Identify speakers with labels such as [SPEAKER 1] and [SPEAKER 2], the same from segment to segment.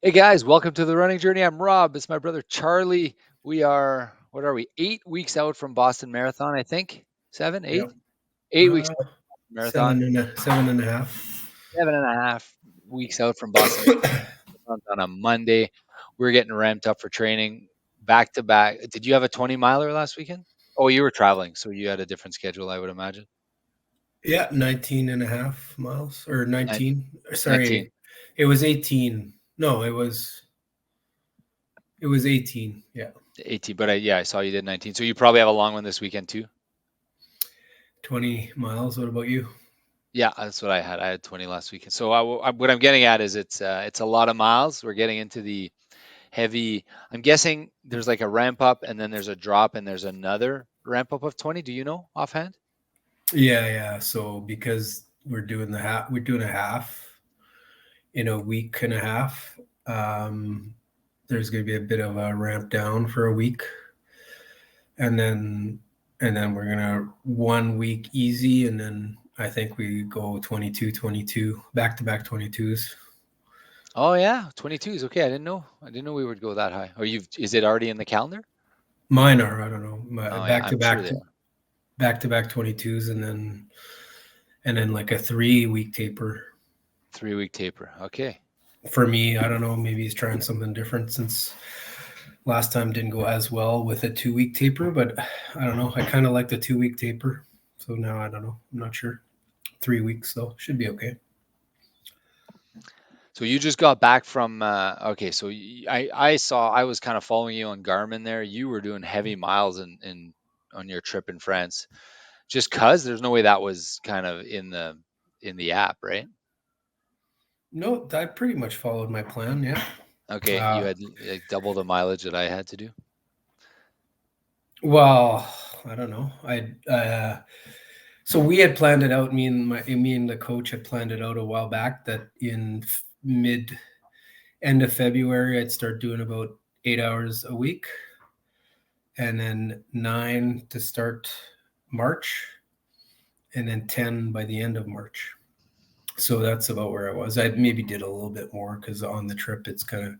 [SPEAKER 1] Hey guys, welcome to the running journey. I'm Rob. It's my brother Charlie. We are, what are we, 8 weeks out from Boston Marathon, I think? Seven,
[SPEAKER 2] Yep.
[SPEAKER 1] eight? 8 weeks
[SPEAKER 2] Uh,
[SPEAKER 1] out from Marathon.
[SPEAKER 2] 7.5.
[SPEAKER 1] 7.5 weeks out from Boston Marathon on a Monday. We're getting ramped up for training back to back. Did you have a 20 miler last weekend? Oh, you were traveling, so you had a different schedule, I would imagine.
[SPEAKER 2] Yeah, 19.5 miles or
[SPEAKER 1] Nin-
[SPEAKER 2] 19.
[SPEAKER 1] 19.
[SPEAKER 2] Sorry, it was 18. No, it was 18. Yeah,
[SPEAKER 1] 18, but yeah, I saw you did 19. So you probably have a long one this weekend too?
[SPEAKER 2] 20 miles. What about you?
[SPEAKER 1] Yeah, that's what I had. I had 20 last weekend. So what I'm getting at is it's a lot of miles. We're getting into the heavy. I'm guessing there's like a ramp up and then there's a drop and there's another ramp up of 20. Do you know offhand?
[SPEAKER 2] Yeah, yeah. So because we're doing a half in a week and a half. There's going to be a bit of a ramp down for a week, and then we're gonna 1 week easy, and then I think we go 22, 22 back to back 22s.
[SPEAKER 1] Oh yeah, 22 is okay. I didn't know. I didn't know we would go that high. Or is it already in the calendar?
[SPEAKER 2] Mine are, I don't know, my
[SPEAKER 1] Oh yeah, I'm sure they are.
[SPEAKER 2] back to back 22s, and then like a 3 week taper.
[SPEAKER 1] 3 week taper. Okay.
[SPEAKER 2] For me, I don't know, maybe he's trying something different since last time didn't go as well with a 2 week taper, but I don't know. I kind of like the 2 week taper. So now I don't know. I'm not sure. 3 weeks though should be okay.
[SPEAKER 1] So you just got back from okay, so I saw I was kind of following you on Garmin there. You were doing heavy miles in on your trip in France. Just cuz there's no way that was kind of in the app, right?
[SPEAKER 2] No, I pretty much followed my plan. Yeah.
[SPEAKER 1] Okay, you
[SPEAKER 2] Uh,
[SPEAKER 1] had like double the mileage that I had to do.
[SPEAKER 2] well, I don't know. So we had planned it out. Me and the coach had planned it out a while back that in mid end of February I'd start doing about 8 hours a week, and then 9 to start March, and then 10 by the end of March. So that's about where I was. I maybe did a little bit more because on the trip it's kind of,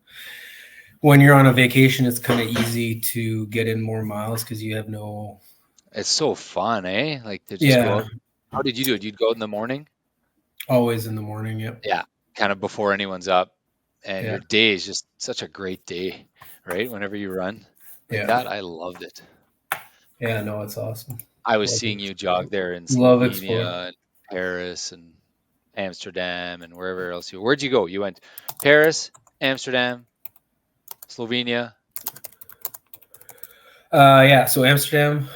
[SPEAKER 2] when you're on a vacation, it's kind of easy to get in more miles because you have no.
[SPEAKER 1] It's so fun, eh? Like to just go
[SPEAKER 2] Yeah,
[SPEAKER 1] out. How did you do it? You'd go out in the morning?
[SPEAKER 2] always in the morning. Yep.
[SPEAKER 1] Yeah, kind of before anyone's up. And
[SPEAKER 2] Yeah.
[SPEAKER 1] your day is just such a great day, right? Whenever you run like
[SPEAKER 2] Yeah.
[SPEAKER 1] that, I loved it.
[SPEAKER 2] Yeah. No, it's awesome.
[SPEAKER 1] I was
[SPEAKER 2] Love
[SPEAKER 1] seeing you
[SPEAKER 2] explore.
[SPEAKER 1] jog there in
[SPEAKER 2] Love explore.
[SPEAKER 1] Slovenia and Paris and Amsterdam and wherever else you. Where'd you go? You went Paris, Amsterdam, Slovenia.
[SPEAKER 2] Yeah. So Amsterdam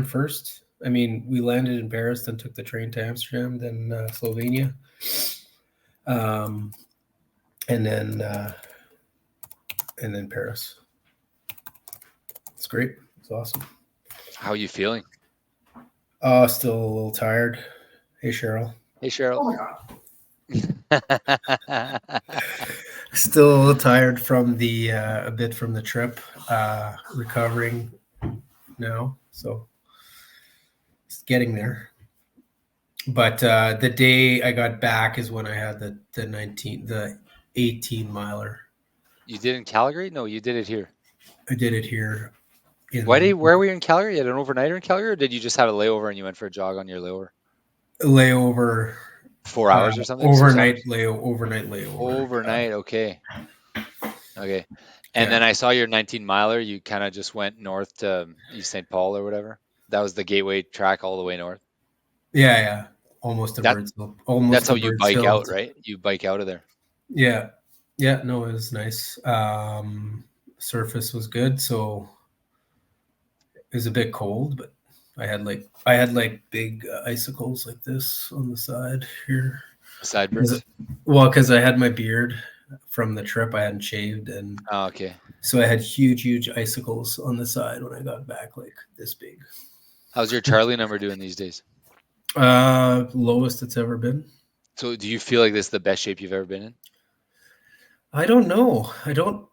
[SPEAKER 2] first. I mean, we landed in Paris, then took the train to Amsterdam, then Slovenia, um, and then Paris. It's great. It's awesome.
[SPEAKER 1] How are you feeling?
[SPEAKER 2] Oh, still a little tired. Hey, Cheryl.
[SPEAKER 1] Hey, Cheryl.
[SPEAKER 2] Still a little tired from the a bit from the trip. Recovering now, so it's getting there. But the day I got back is when I had the 18 miler.
[SPEAKER 1] You did in Calgary? No, you did it here.
[SPEAKER 2] I did it here in
[SPEAKER 1] Where were you in Calgary? You had an overnighter in Calgary, or did you just have a layover and you went for a jog on your layover?
[SPEAKER 2] layover,
[SPEAKER 1] 4 hours or something? 6 hours?
[SPEAKER 2] overnight layover.
[SPEAKER 1] Overnight. Okay. Okay. And
[SPEAKER 2] Yeah,
[SPEAKER 1] then I saw your 19 miler. You kind of just went north to East St. Paul or whatever. That was the gateway track all the way north.
[SPEAKER 2] yeah. Almost to
[SPEAKER 1] That
[SPEAKER 2] Birdsville.
[SPEAKER 1] that's
[SPEAKER 2] Almost
[SPEAKER 1] how
[SPEAKER 2] to
[SPEAKER 1] you
[SPEAKER 2] Birds
[SPEAKER 1] bike
[SPEAKER 2] Hill.
[SPEAKER 1] out, right? You bike out of there.
[SPEAKER 2] Yeah, yeah. No, it was nice. Surface was good, so it was a bit cold, but I had like big icicles like this on the side here.
[SPEAKER 1] Sideburns.
[SPEAKER 2] Well, because I had my beard from the trip, I hadn't shaved, and
[SPEAKER 1] Oh, okay.
[SPEAKER 2] so I had huge icicles on the side when I got back, like this big.
[SPEAKER 1] How's your Charlie number doing these days?
[SPEAKER 2] Lowest it's ever been.
[SPEAKER 1] So do you feel like this is the best shape you've ever been in?
[SPEAKER 2] I don't know. I don't.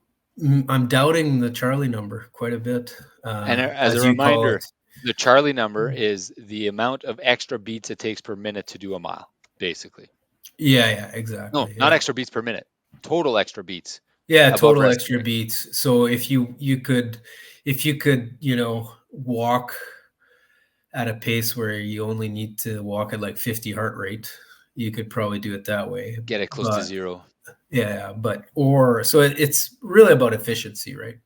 [SPEAKER 2] I'm doubting the Charlie number quite a bit,
[SPEAKER 1] And as a
[SPEAKER 2] as you call
[SPEAKER 1] reminder,
[SPEAKER 2] it.
[SPEAKER 1] the Charlie number is the amount of extra beats it takes per minute to do a mile, basically.
[SPEAKER 2] Yeah, yeah,
[SPEAKER 1] No,
[SPEAKER 2] exactly.
[SPEAKER 1] not
[SPEAKER 2] Yeah,
[SPEAKER 1] extra beats per minute. total extra beats
[SPEAKER 2] Yeah,
[SPEAKER 1] above
[SPEAKER 2] total
[SPEAKER 1] resting,
[SPEAKER 2] extra
[SPEAKER 1] right?
[SPEAKER 2] beats. So if you could, walk at a pace where you only need to walk at like 50 heart rate, you could probably do it that way.
[SPEAKER 1] Get it close to
[SPEAKER 2] But
[SPEAKER 1] zero.
[SPEAKER 2] yeah, it's really about efficiency, right?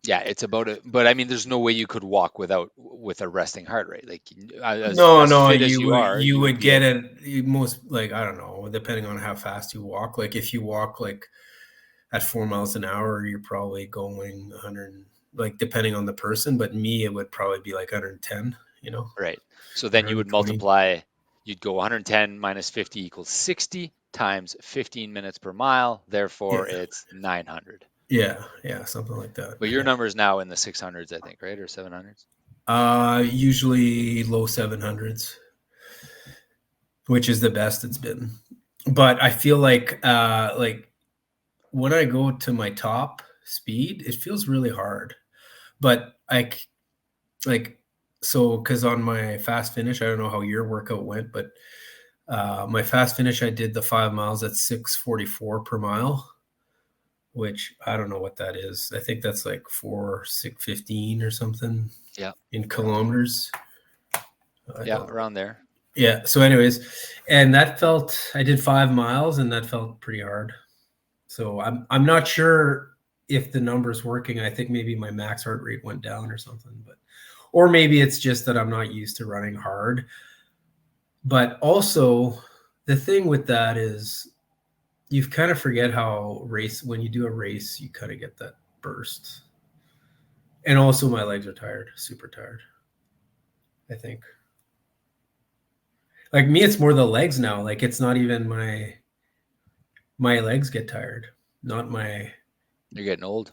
[SPEAKER 1] Yeah, it's about it. But I mean, there's no way you could walk with a resting heart rate. Like
[SPEAKER 2] No,
[SPEAKER 1] as
[SPEAKER 2] no,
[SPEAKER 1] fit as
[SPEAKER 2] you
[SPEAKER 1] you
[SPEAKER 2] would
[SPEAKER 1] are,
[SPEAKER 2] you
[SPEAKER 1] you would
[SPEAKER 2] would
[SPEAKER 1] be
[SPEAKER 2] get
[SPEAKER 1] able.
[SPEAKER 2] it most, like, I don't know, depending on how fast you walk. Like if you walk like at 4 miles an hour, you're probably going 100, like depending on the person, but me, it would probably be like 110,
[SPEAKER 1] Right. So then you would
[SPEAKER 2] 120.
[SPEAKER 1] multiply, you'd go 110 minus 50 equals 60 times 15 minutes per mile.
[SPEAKER 2] Yeah,
[SPEAKER 1] Therefore, it's 900.
[SPEAKER 2] yeah, something like that.
[SPEAKER 1] But your
[SPEAKER 2] Yeah.
[SPEAKER 1] number is now in the 600s, I think, right? Or 700s?
[SPEAKER 2] Usually low 700s, which is the best it's been. But I feel like when I go to my top speed, it feels really hard. But like so because on my fast finish, I don't know how your workout went, but my fast finish, I did the 5 miles at 6:44 per mile, which I don't know what that is. I think that's like 6:15 or something
[SPEAKER 1] Yeah.
[SPEAKER 2] in kilometers. I
[SPEAKER 1] Yeah.
[SPEAKER 2] don't.
[SPEAKER 1] Around there.
[SPEAKER 2] Yeah. So, anyways, and I did 5 miles, and that felt pretty hard. So I'm not sure if the number's working. I think maybe my max heart rate went down or something, or maybe it's just that I'm not used to running hard. But also, the thing with that is you kind of forget how when you do a race, you kind of get that burst. And also, my legs are tired, super tired. I think, like me, it's more the legs now. Like it's not even my legs get tired, not my,
[SPEAKER 1] You're getting old.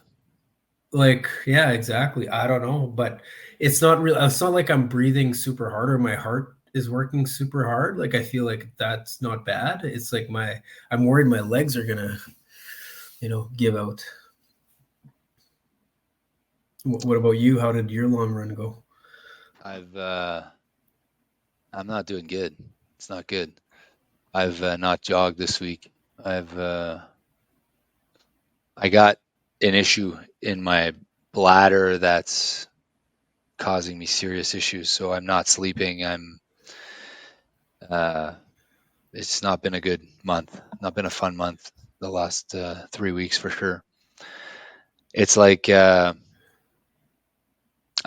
[SPEAKER 2] like, yeah, exactly. I don't know, but it's not real. It's not like I'm breathing super hard or my heart is working super hard. Like I feel like that's not bad. It's like I'm worried my legs are gonna, give out. What about you? How did your long run go?
[SPEAKER 1] I've, I'm not doing good. It's not good. I've not jogged this week. I got an issue in my bladder that's causing me serious issues. So I'm not sleeping. Uh, it's not been a good month, not been a fun month the last 3 weeks for sure. It's like I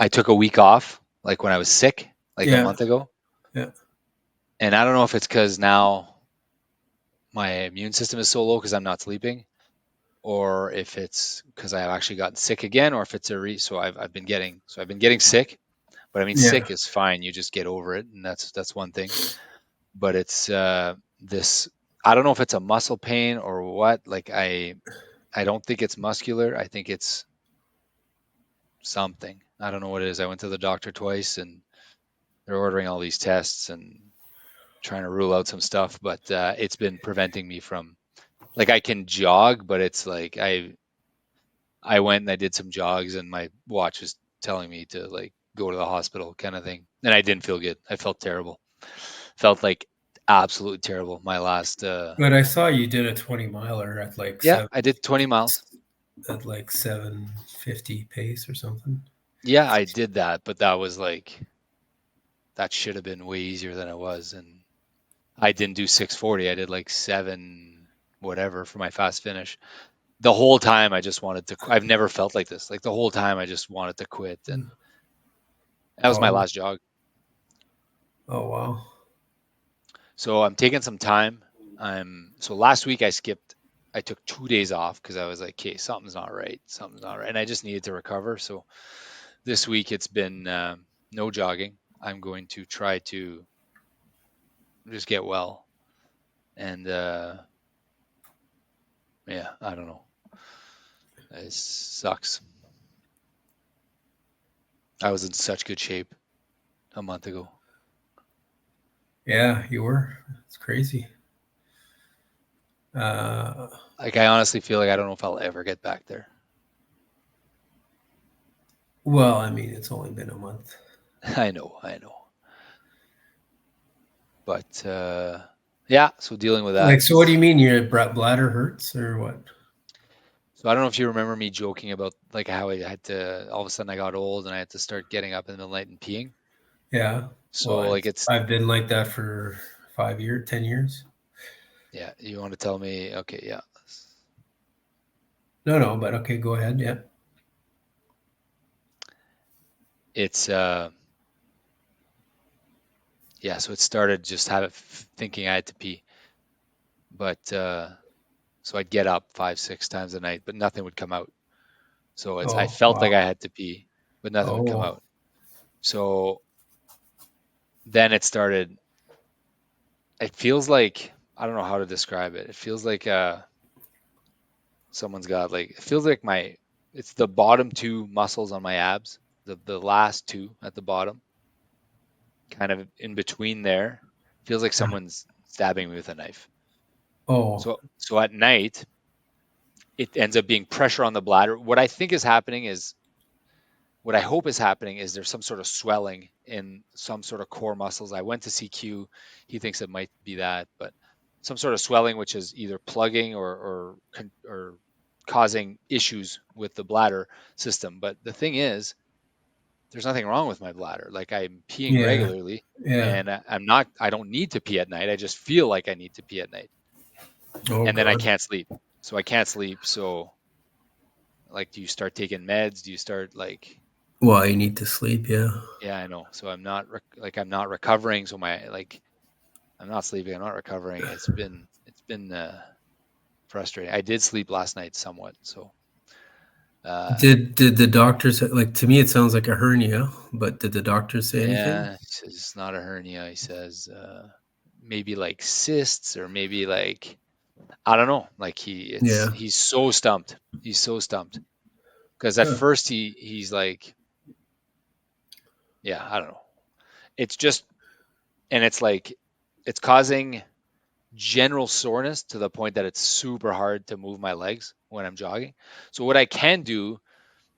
[SPEAKER 1] took a week off, like when I was sick, like a
[SPEAKER 2] Yeah,
[SPEAKER 1] month ago.
[SPEAKER 2] yeah,
[SPEAKER 1] And I don't know if it's because now my immune system is so low because I'm not sleeping, or if it's because I have actually gotten sick again, or if it's so I've been getting sick. But I mean,
[SPEAKER 2] yeah.
[SPEAKER 1] sick is fine. You just get over it, and that's one thing. But it's this. I don't know if it's a muscle pain or what. Like I don't think it's muscular. I think it's something. I don't know what it is. I went to the doctor twice, and they're ordering all these tests and trying to rule out some stuff. But it's been preventing me from, like, I can jog, but it's like I went and I did some jogs, and my watch was telling me to like go to the hospital, kind of thing. And I didn't feel good. I felt terrible. Felt like absolutely terrible. My last
[SPEAKER 2] But I saw you did a 20 miler at like
[SPEAKER 1] yeah, I did 20 miles.
[SPEAKER 2] 750 pace or something.
[SPEAKER 1] Yeah, I did that, but that was like that should have been way easier than it was. And I didn't do 640. I did like 7 whatever for my fast finish. The whole time I just wanted to I've never felt like this. Like the whole time I just wanted to quit, and that was my
[SPEAKER 2] Oh,
[SPEAKER 1] last jog.
[SPEAKER 2] oh wow.
[SPEAKER 1] So I'm taking some time. So last week I took 2 days off because I was like, okay, something's not right. Something's not right. And I just needed to recover. So this week it's been no jogging. I'm going to try to just get well. And yeah, I don't know. It sucks. I was in such good shape a month ago.
[SPEAKER 2] Yeah, you were. It's crazy. Uh,
[SPEAKER 1] Like I honestly feel like I don't know if I'll ever get back there.
[SPEAKER 2] well, I mean, it's only been a month.
[SPEAKER 1] I know. But Yeah, so dealing with that.
[SPEAKER 2] Like, so what do you mean your bladder hurts or what?
[SPEAKER 1] So I don't know if you remember me joking about like how I had to all of a sudden I got old and I had to start getting up in the middle of the night and peeing.
[SPEAKER 2] Yeah.
[SPEAKER 1] So
[SPEAKER 2] Well,
[SPEAKER 1] like it's
[SPEAKER 2] I've been like that for 5 years, 10 years.
[SPEAKER 1] yeah, you want to tell me, okay, yeah.
[SPEAKER 2] No, but okay, go ahead. Yeah.
[SPEAKER 1] It's yeah, so it started just thinking I had to pee. But so I'd get up 5, 6 times a night, but nothing would come out. So I
[SPEAKER 2] Oh,
[SPEAKER 1] felt like
[SPEAKER 2] wow.
[SPEAKER 1] I had to pee, but nothing would come
[SPEAKER 2] Oh,
[SPEAKER 1] out. So then it started. It feels like I don't know how to describe it. It feels like someone's got like it feels like it's the bottom two muscles on my abs, the last two at the bottom, kind of in between there. Feels like someone's stabbing me with a knife.
[SPEAKER 2] oh,
[SPEAKER 1] So at night, it ends up being pressure on the bladder. What I hope is happening is there's some sort of swelling in some sort of core muscles. I went to CQ. He thinks it might be that, but some sort of swelling, which is either plugging or causing issues with the bladder system. But the thing is, there's nothing wrong with my bladder. Like I'm peeing
[SPEAKER 2] yeah,
[SPEAKER 1] regularly,
[SPEAKER 2] yeah.
[SPEAKER 1] and I'm not. I don't need to pee at night. I just feel like I need to pee at night,
[SPEAKER 2] Oh,
[SPEAKER 1] and then I
[SPEAKER 2] God.
[SPEAKER 1] can't sleep. So I can't sleep. So like, do you start taking meds? Do you start like
[SPEAKER 2] Well, you need to sleep. Yeah.
[SPEAKER 1] yeah, I know. So I'm not recovering. So I'm not sleeping. I'm not recovering. It's been frustrating. I did sleep last night somewhat. So uh,
[SPEAKER 2] Did the doctors, like, to me it sounds like a hernia, but did the doctors say anything?
[SPEAKER 1] yeah, he says it's not a hernia. He says maybe like cysts or maybe like I don't know. Like
[SPEAKER 2] Yeah.
[SPEAKER 1] he's so stumped. He's so stumped because at
[SPEAKER 2] Huh.
[SPEAKER 1] first he's like yeah, I don't know. It's just and it's like it's causing general soreness to the point that it's super hard to move my legs when I'm jogging. So what I can do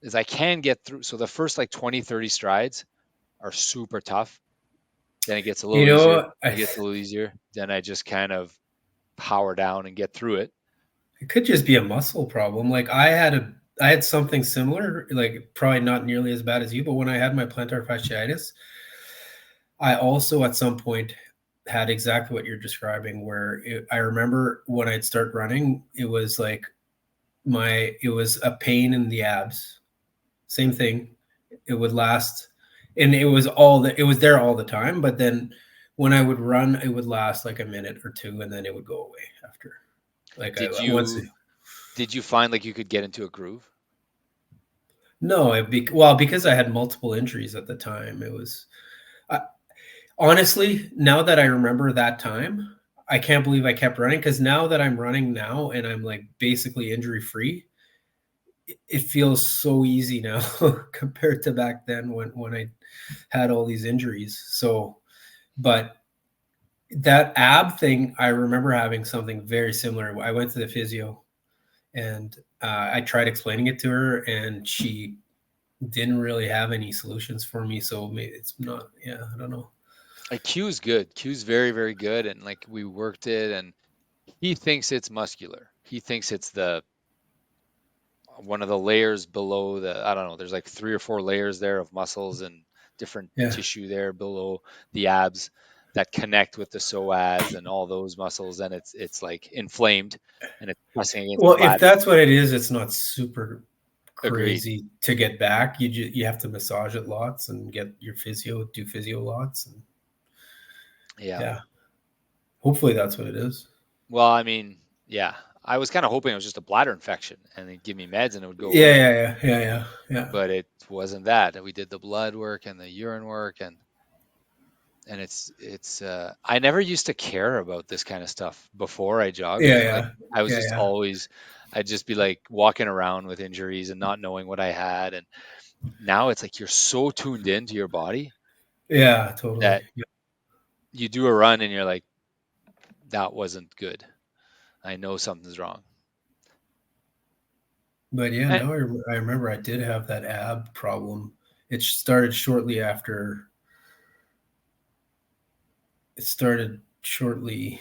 [SPEAKER 1] is I can get through. So the first like 20, 30 strides are super tough. Then it gets a
[SPEAKER 2] You
[SPEAKER 1] little easier.
[SPEAKER 2] know,
[SPEAKER 1] It gets a little easier. Then I just kind of power down and get through it.
[SPEAKER 2] it could just be a muscle problem. Like, I had something similar, like probably not nearly as bad as you, but when I had my plantar fasciitis, I also at some point had exactly what you're describing, where I remember when I'd start running, it was like it was a pain in the abs. Same thing. It would last, and it was there all the time. But then when I would run, it would last like a minute or two, and then it would go away after. Like I
[SPEAKER 1] Did
[SPEAKER 2] once.
[SPEAKER 1] you did you find like you could get into a groove?
[SPEAKER 2] No, well, because I had multiple injuries at the time. It was I, honestly, now that I remember that time, I can't believe I kept running, because now that I'm running now and I'm like basically injury free, it feels so easy now compared to back then when I had all these injuries. So, but that ab thing, I remember having something very similar. I went to the physio and I tried explaining it to her, and she didn't really have any solutions for me. So maybe it's not. Yeah, I don't know.
[SPEAKER 1] Like Q's good. Q's very, very good. And like we worked it and he thinks it's muscular. He thinks it's the one of the layers below I don't know, there's like 3 or 4 layers there of muscles and different
[SPEAKER 2] Yeah.
[SPEAKER 1] tissue there below the abs that connect with the psoas and all those muscles, and it's like inflamed and it's pressing against the
[SPEAKER 2] Well, if
[SPEAKER 1] bladder.
[SPEAKER 2] that's what it is, it's not super
[SPEAKER 1] Agreed.
[SPEAKER 2] crazy to get back. You have to massage it lots and get your do physio lots, and
[SPEAKER 1] Yeah.
[SPEAKER 2] yeah, hopefully that's what it is.
[SPEAKER 1] Well, I mean, yeah. I was kind of hoping it was just a bladder infection and they'd give me meds and it would go
[SPEAKER 2] Yeah,
[SPEAKER 1] away.
[SPEAKER 2] yeah.
[SPEAKER 1] But it wasn't that. We did the blood work and the urine work and it's I never used to care about this kind of stuff before I jogged.
[SPEAKER 2] Yeah,
[SPEAKER 1] Like
[SPEAKER 2] yeah,
[SPEAKER 1] I was
[SPEAKER 2] yeah,
[SPEAKER 1] just
[SPEAKER 2] yeah,
[SPEAKER 1] always I'd just be like walking around with injuries and not knowing what I had. And now it's like you're so tuned into your body
[SPEAKER 2] yeah, totally.
[SPEAKER 1] that
[SPEAKER 2] Yeah.
[SPEAKER 1] you do a run and you're like, that wasn't good. I know something's wrong.
[SPEAKER 2] But yeah,
[SPEAKER 1] Eh,
[SPEAKER 2] now I remember I did have that ab problem. It started shortly after. It started shortly.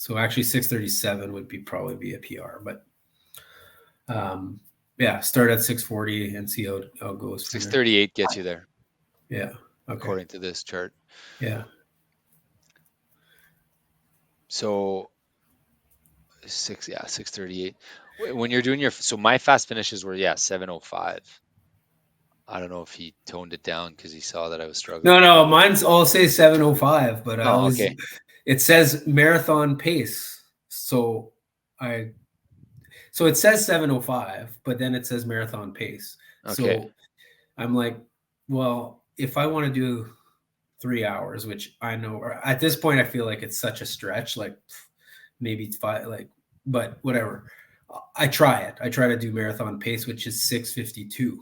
[SPEAKER 2] So actually 6:37 would probably be a PR, but yeah, start at 6:40 and see how it goes from there.
[SPEAKER 1] 6:38 gets you there,
[SPEAKER 2] Yeah. Okay.
[SPEAKER 1] according to this chart.
[SPEAKER 2] Yeah.
[SPEAKER 1] So 6:38. When you're doing so my fast finishes were 7:05. I don't know if he toned it down because he saw that I was struggling.
[SPEAKER 2] No, mine's all say 7:05, but I
[SPEAKER 1] Oh,
[SPEAKER 2] always
[SPEAKER 1] okay.
[SPEAKER 2] it says marathon pace. So it says 7:05, but then it says marathon pace.
[SPEAKER 1] Okay.
[SPEAKER 2] So I'm like, well, if I want to do 3 hours, which I know, or at this point I feel like it's such a stretch, like maybe 5, like, but whatever. I try it. I try to do marathon pace, which is 6:52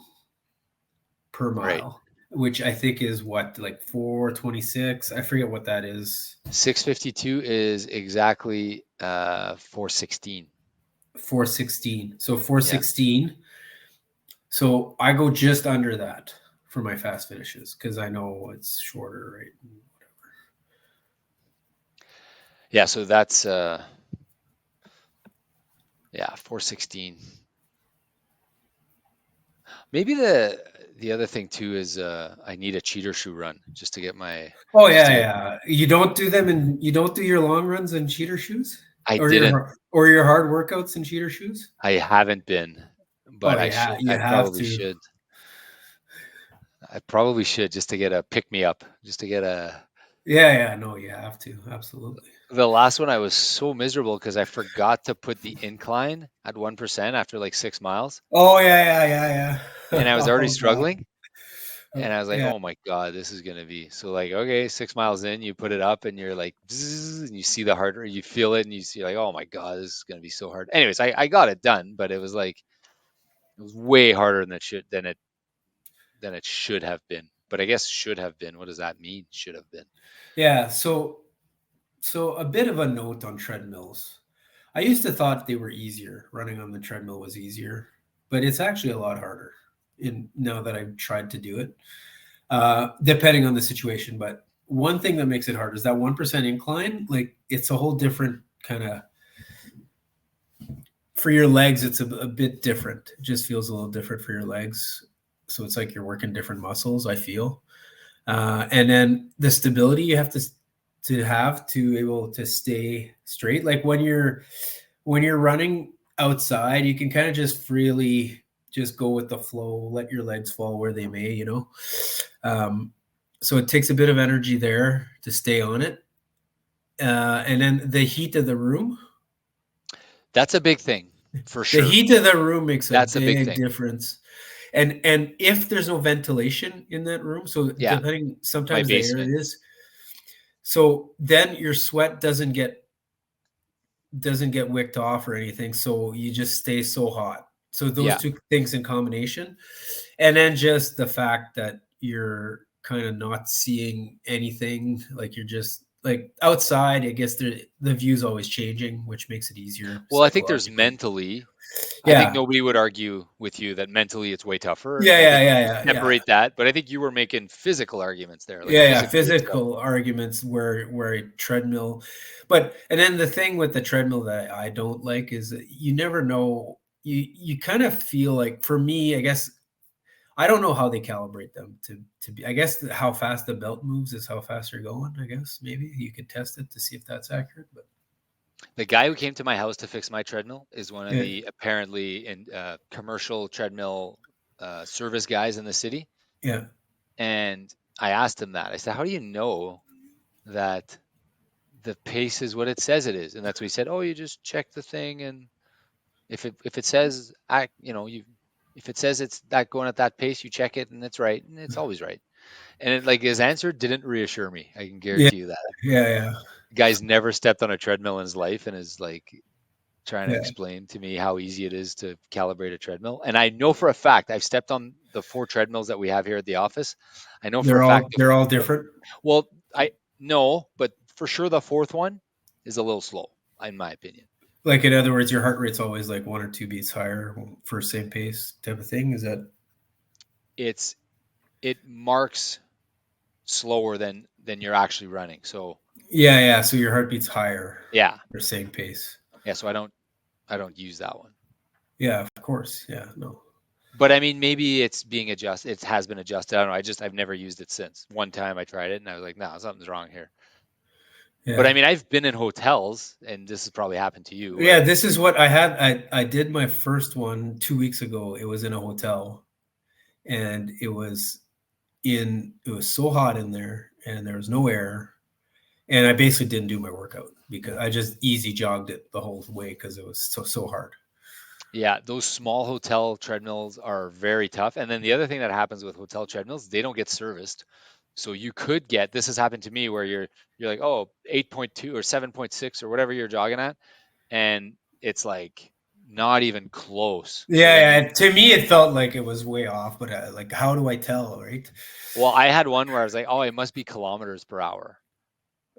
[SPEAKER 2] per mile.
[SPEAKER 1] Right.
[SPEAKER 2] Which I think is what, like 4:26. I forget what that is.
[SPEAKER 1] 6:52 is exactly 4:16.
[SPEAKER 2] 4:16. So 4:16. So I go just under that for my fast finishes because I know it's shorter, right? Whatever.
[SPEAKER 1] Yeah, so that's 4:16. Maybe the other thing too is I need a cheater shoe run just to get my.
[SPEAKER 2] Oh yeah. You don't do them you don't do your long runs in cheater shoes?
[SPEAKER 1] I didn't.
[SPEAKER 2] Your hard workouts in cheater shoes?
[SPEAKER 1] I haven't been, but I should.
[SPEAKER 2] You
[SPEAKER 1] I
[SPEAKER 2] have
[SPEAKER 1] probably
[SPEAKER 2] to.
[SPEAKER 1] should. I probably should just to get a pick me up, just to get a.
[SPEAKER 2] Yeah, no, you have to. Absolutely.
[SPEAKER 1] The last one I was so miserable because I forgot to put the incline at 1% after like 6 miles.
[SPEAKER 2] Oh yeah.
[SPEAKER 1] And I was already
[SPEAKER 2] Oh,
[SPEAKER 1] struggling. And I was like,
[SPEAKER 2] yeah.
[SPEAKER 1] oh my God, this is gonna be so like, okay, 6 miles in, you put it up and you're like, bzzz, and you see the heart, or you feel it and you see like, oh my God, this is gonna be so hard. Anyways, I got it done, but it was like it was way harder than it should have been. But I guess should have been. What does that mean? Should have been.
[SPEAKER 2] Yeah, so a bit of a note on treadmills. I used to thought they were easier. Running on the treadmill was easier, but it's actually a lot harder now that I've tried to do it. Depending on the situation, but one thing that makes it hard is that 1% incline. Like, it's a whole different kind of, for your legs, it's a bit different. It just feels a little different for your legs. So it's like you're working different muscles, I feel. And then the stability you have to have to able to stay straight. Like when you're running outside, you can kind of just freely just go with the flow, let your legs fall where they may, so it takes a bit of energy there to stay on it. And then the heat of the room.
[SPEAKER 1] That's a big thing for sure.
[SPEAKER 2] The heat of the room makes
[SPEAKER 1] That's
[SPEAKER 2] a big difference. And if there's no ventilation in that room, so depending, sometimes the air is. So then your sweat doesn't get wicked off or anything. So you just stay so hot. So those two things in combination. And then just the fact that you're kind of not seeing anything, like you're just like outside, I guess the view's always changing, which makes it easier.
[SPEAKER 1] Well, I think there's mentally. I think nobody would argue with you that mentally it's way tougher.
[SPEAKER 2] Yeah.
[SPEAKER 1] Separate that, but I think you were making physical arguments there.
[SPEAKER 2] Like physical arguments where a treadmill, and then the thing with the treadmill that I don't like is that you never know. You kind of feel like, for me, I guess, I don't know how they calibrate them to be. I guess how fast the belt moves is how fast you're going. I guess maybe you could test it to see if that's accurate. But
[SPEAKER 1] the guy who came to my house to fix my treadmill is one of the apparently commercial treadmill service guys in the city.
[SPEAKER 2] Yeah.
[SPEAKER 1] And I asked him that. I said, "How do you know that the pace is what it says it is?" And that's what he said. "Oh, you just check the thing, and if it says if it says it's that going at that pace, you check it, and it's right, and it's always right." And his answer didn't reassure me. I can guarantee you that.
[SPEAKER 2] Yeah.
[SPEAKER 1] The guy's never stepped on a treadmill in his life and is like trying to explain to me how easy it is to calibrate a treadmill. And I know for a fact I've stepped on the 4 treadmills that we have here at the office. I know for a fact
[SPEAKER 2] they're all different.
[SPEAKER 1] Well, I know, but for sure the 4th one is a little slow, in my opinion.
[SPEAKER 2] Like, in other words, your heart rate's always like 1 or 2 beats higher for same pace type of thing. Is that?
[SPEAKER 1] It marks slower than you're actually running. So
[SPEAKER 2] Yeah. So your heartbeat's higher
[SPEAKER 1] Yeah.
[SPEAKER 2] or same pace.
[SPEAKER 1] Yeah. So I don't use that one.
[SPEAKER 2] Yeah, of course. Yeah, no.
[SPEAKER 1] But I mean, maybe it's being adjusted. It has been adjusted. I don't know. I've never used it since. One time I tried it and I was like, no, something's wrong here. But I
[SPEAKER 2] Yeah.
[SPEAKER 1] mean, I've been in hotels, and this has probably happened to you,
[SPEAKER 2] Yeah,
[SPEAKER 1] where
[SPEAKER 2] this is what I had. I did my first one 2 weeks ago. It was in a hotel, and it was so hot in there, and there was no air, and I basically didn't do my workout because I just easy jogged it the whole way because it was so hard.
[SPEAKER 1] yeah, those small hotel treadmills are very tough. And then the other thing that happens with hotel treadmills, they don't get serviced. So you could get, this has happened to me where you're like, oh, 8.2 or 7.6 or whatever you're jogging at, and it's like not even close. So then
[SPEAKER 2] Yeah, to me it felt like it was way off, but like, how do I tell, right?
[SPEAKER 1] well, I had one where I was like, oh, it must be kilometers per hour.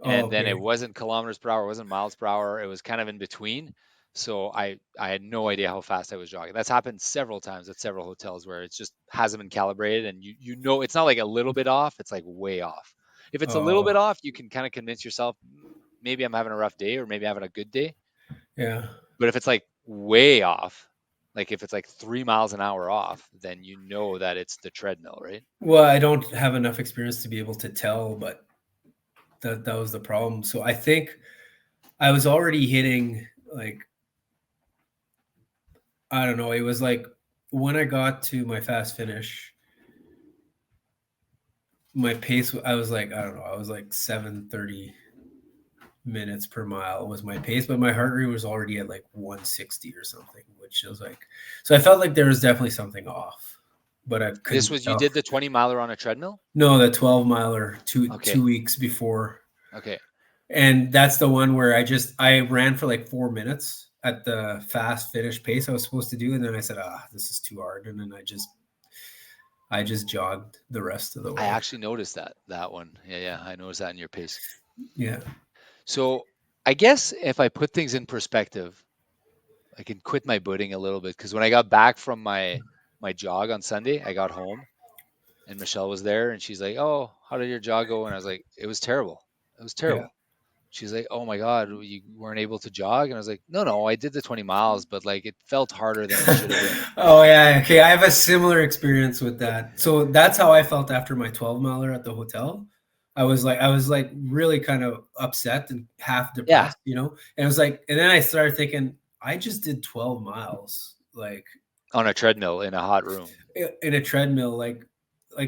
[SPEAKER 2] Oh,
[SPEAKER 1] And then it
[SPEAKER 2] okay.
[SPEAKER 1] wasn't kilometers per hour, it wasn't miles per hour. It was kind of in between. So I had no idea how fast I was jogging. That's happened several times at several hotels where it just hasn't been calibrated, and you know it's not like a little bit off, it's like way off. If it's a little bit
[SPEAKER 2] Oh,
[SPEAKER 1] off, you can kind of convince yourself, maybe I'm having a rough day or maybe having a good day."
[SPEAKER 2] yeah.
[SPEAKER 1] But if it's like way off, like if it's like 3 miles an hour off, then you know that it's the treadmill, right?
[SPEAKER 2] Well, I don't have enough experience to be able to tell, but that was the problem. So I think I was already hitting, like, I don't know, it was like when I got to my fast finish, my pace, I was like, I don't know, I was like 7:30 minutes per mile was my pace, but my heart rate was already at like 160 or something, which was like, so I felt like there was definitely something off, but I
[SPEAKER 1] This
[SPEAKER 2] couldn't
[SPEAKER 1] was, you
[SPEAKER 2] tell.
[SPEAKER 1] did the 20 miler on a treadmill?
[SPEAKER 2] No, the 12 miler two
[SPEAKER 1] Okay.
[SPEAKER 2] 2 weeks before.
[SPEAKER 1] Okay.
[SPEAKER 2] And that's the one where I ran for like 4 minutes at the fast finish pace I was supposed to do, and then I said, this is too hard, and then I just jogged the rest of the
[SPEAKER 1] I
[SPEAKER 2] way.
[SPEAKER 1] actually noticed that one. Yeah, I noticed that in your pace.
[SPEAKER 2] Yeah.
[SPEAKER 1] So I guess if I put things in perspective, I can quit my budding a little bit because when I got back from my jog on Sunday, I got home and Michelle was there and she's like, "Oh, how did your jog go?" And I was like, "It was terrible. It was
[SPEAKER 2] Yeah.
[SPEAKER 1] terrible." She's like, "Oh my God, you weren't able to jog?" And I was like, "No, I did the 20 miles, but like it felt harder than it should have been."
[SPEAKER 2] Oh yeah, okay. I have a similar experience with that. So that's how I felt after my 12 miler at the hotel. I was like really kind of upset and half
[SPEAKER 1] Yeah,
[SPEAKER 2] depressed. And it was like, and then I started thinking, I just did 12 miles, like
[SPEAKER 1] on a treadmill in a hot room.
[SPEAKER 2] in a treadmill, like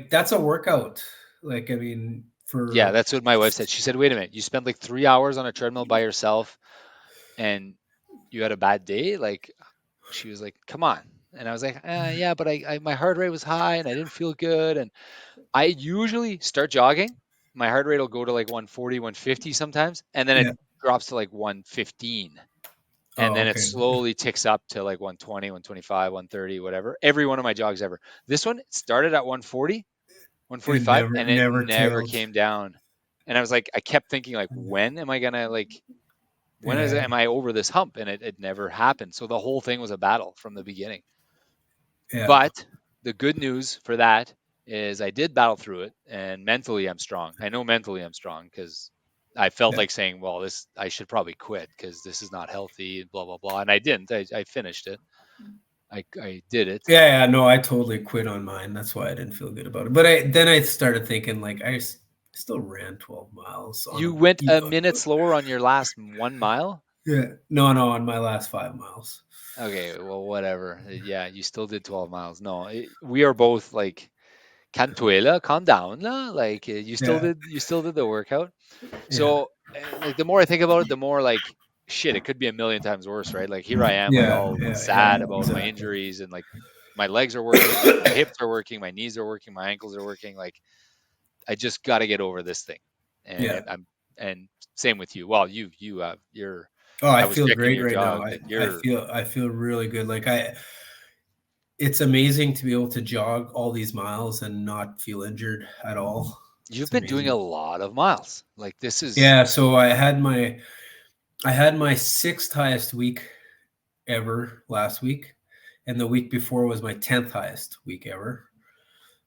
[SPEAKER 2] that's a workout. Like, I mean,
[SPEAKER 1] Yeah,
[SPEAKER 2] for
[SPEAKER 1] that's what my wife said. She said, "Wait a minute, you spent like 3 hours on a treadmill by yourself and you had a bad day?" Like, she was like, "Come on." And I was like, "Yeah, but I my heart rate was high and I didn't feel good." And I usually start jogging. My heart rate will go to like 140, 150 sometimes, and then it
[SPEAKER 2] yeah.
[SPEAKER 1] drops to like 115. And
[SPEAKER 2] Oh,
[SPEAKER 1] then it
[SPEAKER 2] okay.
[SPEAKER 1] slowly ticks up to like 120, 125, 130, whatever. Every one of my jogs ever. This one started at 140,
[SPEAKER 2] And
[SPEAKER 1] 145,
[SPEAKER 2] never
[SPEAKER 1] and it
[SPEAKER 2] never
[SPEAKER 1] never
[SPEAKER 2] tailed.
[SPEAKER 1] came down. And I was like, I kept thinking like, when am I gonna like
[SPEAKER 2] Yeah.
[SPEAKER 1] am I over this hump? And it never happened. So the whole thing was a battle from the beginning.
[SPEAKER 2] Yeah.
[SPEAKER 1] But the good news for that is I did battle through it and mentally I'm strong. I know mentally I'm strong because I felt
[SPEAKER 2] Yeah.
[SPEAKER 1] like saying, well, this I should probably quit because this is not healthy, blah blah blah. And I didn't. I finished it. I did it.
[SPEAKER 2] Yeah, no, I totally quit on mine. That's why I didn't feel good about it. But then I started thinking, like, still ran 12 miles on
[SPEAKER 1] You
[SPEAKER 2] a
[SPEAKER 1] went a minute slower on your last 1 mile.
[SPEAKER 2] yeah. No, on my last 5 miles.
[SPEAKER 1] Okay, well, whatever. Yeah, you still did 12 miles. No, we are both like, Cantuela, calm down, lah. Like
[SPEAKER 2] Yeah.
[SPEAKER 1] you still did the workout.
[SPEAKER 2] Yeah.
[SPEAKER 1] So like the more I think about it, the more like shit, it could be a million times worse, right? Like here I am, like
[SPEAKER 2] Yeah.
[SPEAKER 1] all
[SPEAKER 2] Yeah.
[SPEAKER 1] sad about my
[SPEAKER 2] Exactly.
[SPEAKER 1] injuries and like my legs are working, my hips are working, my knees are working, my ankles are working. Like I just got to get over this thing, and
[SPEAKER 2] Yeah.
[SPEAKER 1] and same with you. Well, you have
[SPEAKER 2] Oh, I
[SPEAKER 1] I was
[SPEAKER 2] feel
[SPEAKER 1] checking
[SPEAKER 2] great
[SPEAKER 1] your
[SPEAKER 2] right now.
[SPEAKER 1] jog,
[SPEAKER 2] I,
[SPEAKER 1] like
[SPEAKER 2] I
[SPEAKER 1] you're
[SPEAKER 2] feel I feel really good. Like, it's amazing to be able to jog all these miles and not feel injured at all.
[SPEAKER 1] you've
[SPEAKER 2] It's
[SPEAKER 1] been doing a
[SPEAKER 2] amazing.
[SPEAKER 1] lot of miles. Like this is
[SPEAKER 2] Yeah, so I had my sixth highest week ever last week, and the week before was my 10th highest week ever.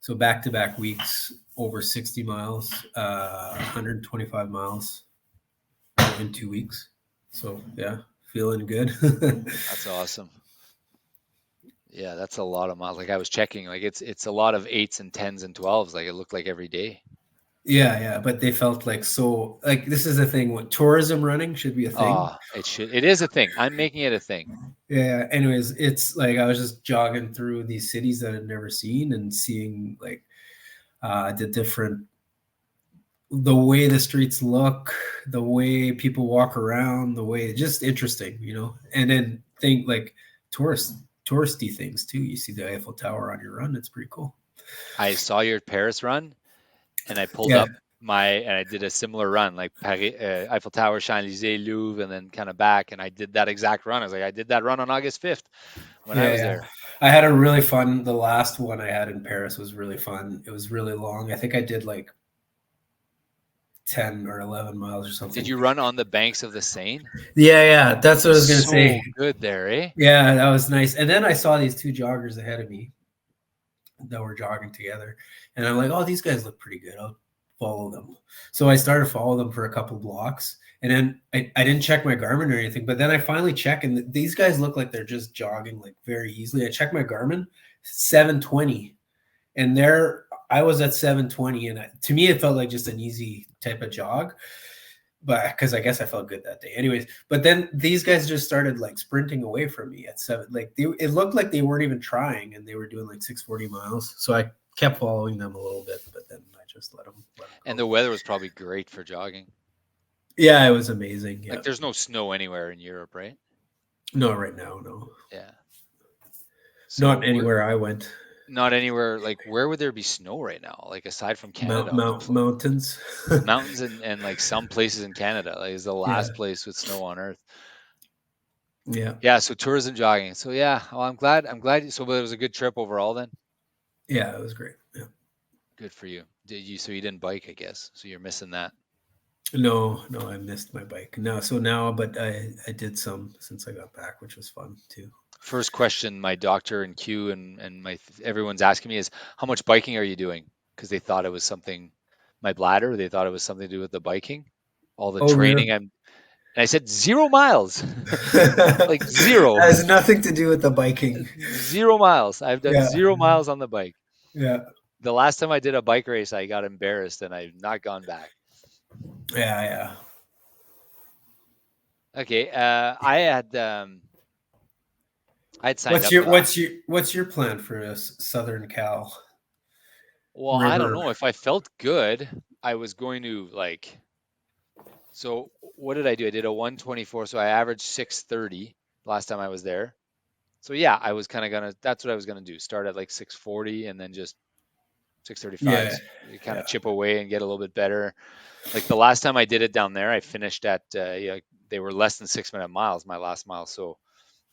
[SPEAKER 2] So back to back weeks over 60 miles, 125 miles. in 2 weeks. So yeah, feeling good.
[SPEAKER 1] That's awesome. Yeah, that's a lot of miles. Like I was checking, like it's a lot of 8s and 10s and 12s. Like it looked like every day.
[SPEAKER 2] Yeah, but they felt like so like this is the thing. What tourism running should be a thing.
[SPEAKER 1] Oh, it is a thing. I'm making it a thing.
[SPEAKER 2] Yeah. Anyways, it's like I was just jogging through these cities that I'd never seen and seeing like the way the streets look, the way people walk around, the way just interesting, and then think like touristy things too. You see the Eiffel Tower on your run. It's pretty cool.
[SPEAKER 1] I saw your Paris run, and I pulled
[SPEAKER 2] Yeah.
[SPEAKER 1] up and I did a similar run, like Paris, Eiffel Tower, Champs-Élysées, Louvre, and then kind of back. And I did that exact run. I was like, I did that run on August 5th when I was
[SPEAKER 2] Yeah.
[SPEAKER 1] there.
[SPEAKER 2] I had a really fun. The last one I had in Paris was really fun. It was really long. I think I did like 10 or 11 miles or something.
[SPEAKER 1] Did you run on the banks of the Seine?
[SPEAKER 2] Yeah. That's what I was going to
[SPEAKER 1] So
[SPEAKER 2] say.
[SPEAKER 1] good there, eh?
[SPEAKER 2] Yeah, that was nice. And then I saw these two joggers ahead of me that were jogging together. And I'm like, oh, these guys look pretty good. I'll follow them. So I started following them for a couple blocks. And then I didn't check my Garmin or anything. But then I finally check, and these guys look like they're just jogging like very easily. I checked my Garmin, 720. And I was at 720. And to me, it felt like just an easy type of jog. But because I guess I felt good that day. Anyways, but then these guys just started like sprinting away from me at 7. Like it looked like they weren't even trying, and they were doing like 640 miles. So I kept following them a little bit, but then I just let them go.
[SPEAKER 1] And the weather was probably great for jogging.
[SPEAKER 2] Yeah, it was amazing. Yeah.
[SPEAKER 1] Like there's no snow anywhere in Europe, right?
[SPEAKER 2] No, right now, no.
[SPEAKER 1] Yeah. So
[SPEAKER 2] Not anywhere I went.
[SPEAKER 1] Not anywhere. Like where would there be snow right now? Like aside from Canada,
[SPEAKER 2] mountains,
[SPEAKER 1] mountains, and like some places in Canada. Like is the last place with snow on Earth.
[SPEAKER 2] Yeah.
[SPEAKER 1] So tourism jogging. So yeah, well, I'm glad. So it was a good trip overall then.
[SPEAKER 2] Yeah, it was great. Yeah.
[SPEAKER 1] Good for you. So you didn't bike, I guess. So you're missing that.
[SPEAKER 2] No, I missed my bike. No, so now, but I did some since I got back, which was fun too.
[SPEAKER 1] First question my doctor and Q and everyone's asking me is, how much biking are you doing? Because they thought it was something, my bladder, they thought it was something to do with the biking, all the training.
[SPEAKER 2] Really?
[SPEAKER 1] And I said 0 miles, like 0.
[SPEAKER 2] It has nothing to do with the biking.
[SPEAKER 1] 0 miles. I've done 0 miles on the bike.
[SPEAKER 2] Yeah.
[SPEAKER 1] The last time I did a bike race, I got embarrassed and I've not gone back.
[SPEAKER 2] Yeah.
[SPEAKER 1] Okay. I had signed up.
[SPEAKER 2] What's your plan for this Southern Cal?
[SPEAKER 1] Well, I don't know. If I felt good, I was going to like. So what did I do? I did a 124. So I averaged 630 last time I was there. So yeah, I was kind of that's what I was gonna do. Start at like 640 and then just 635.
[SPEAKER 2] Yeah.
[SPEAKER 1] You kind of chip away and get a little bit better. Like the last time I did it down there, I finished at they were less than 6-minute miles, my last mile. So,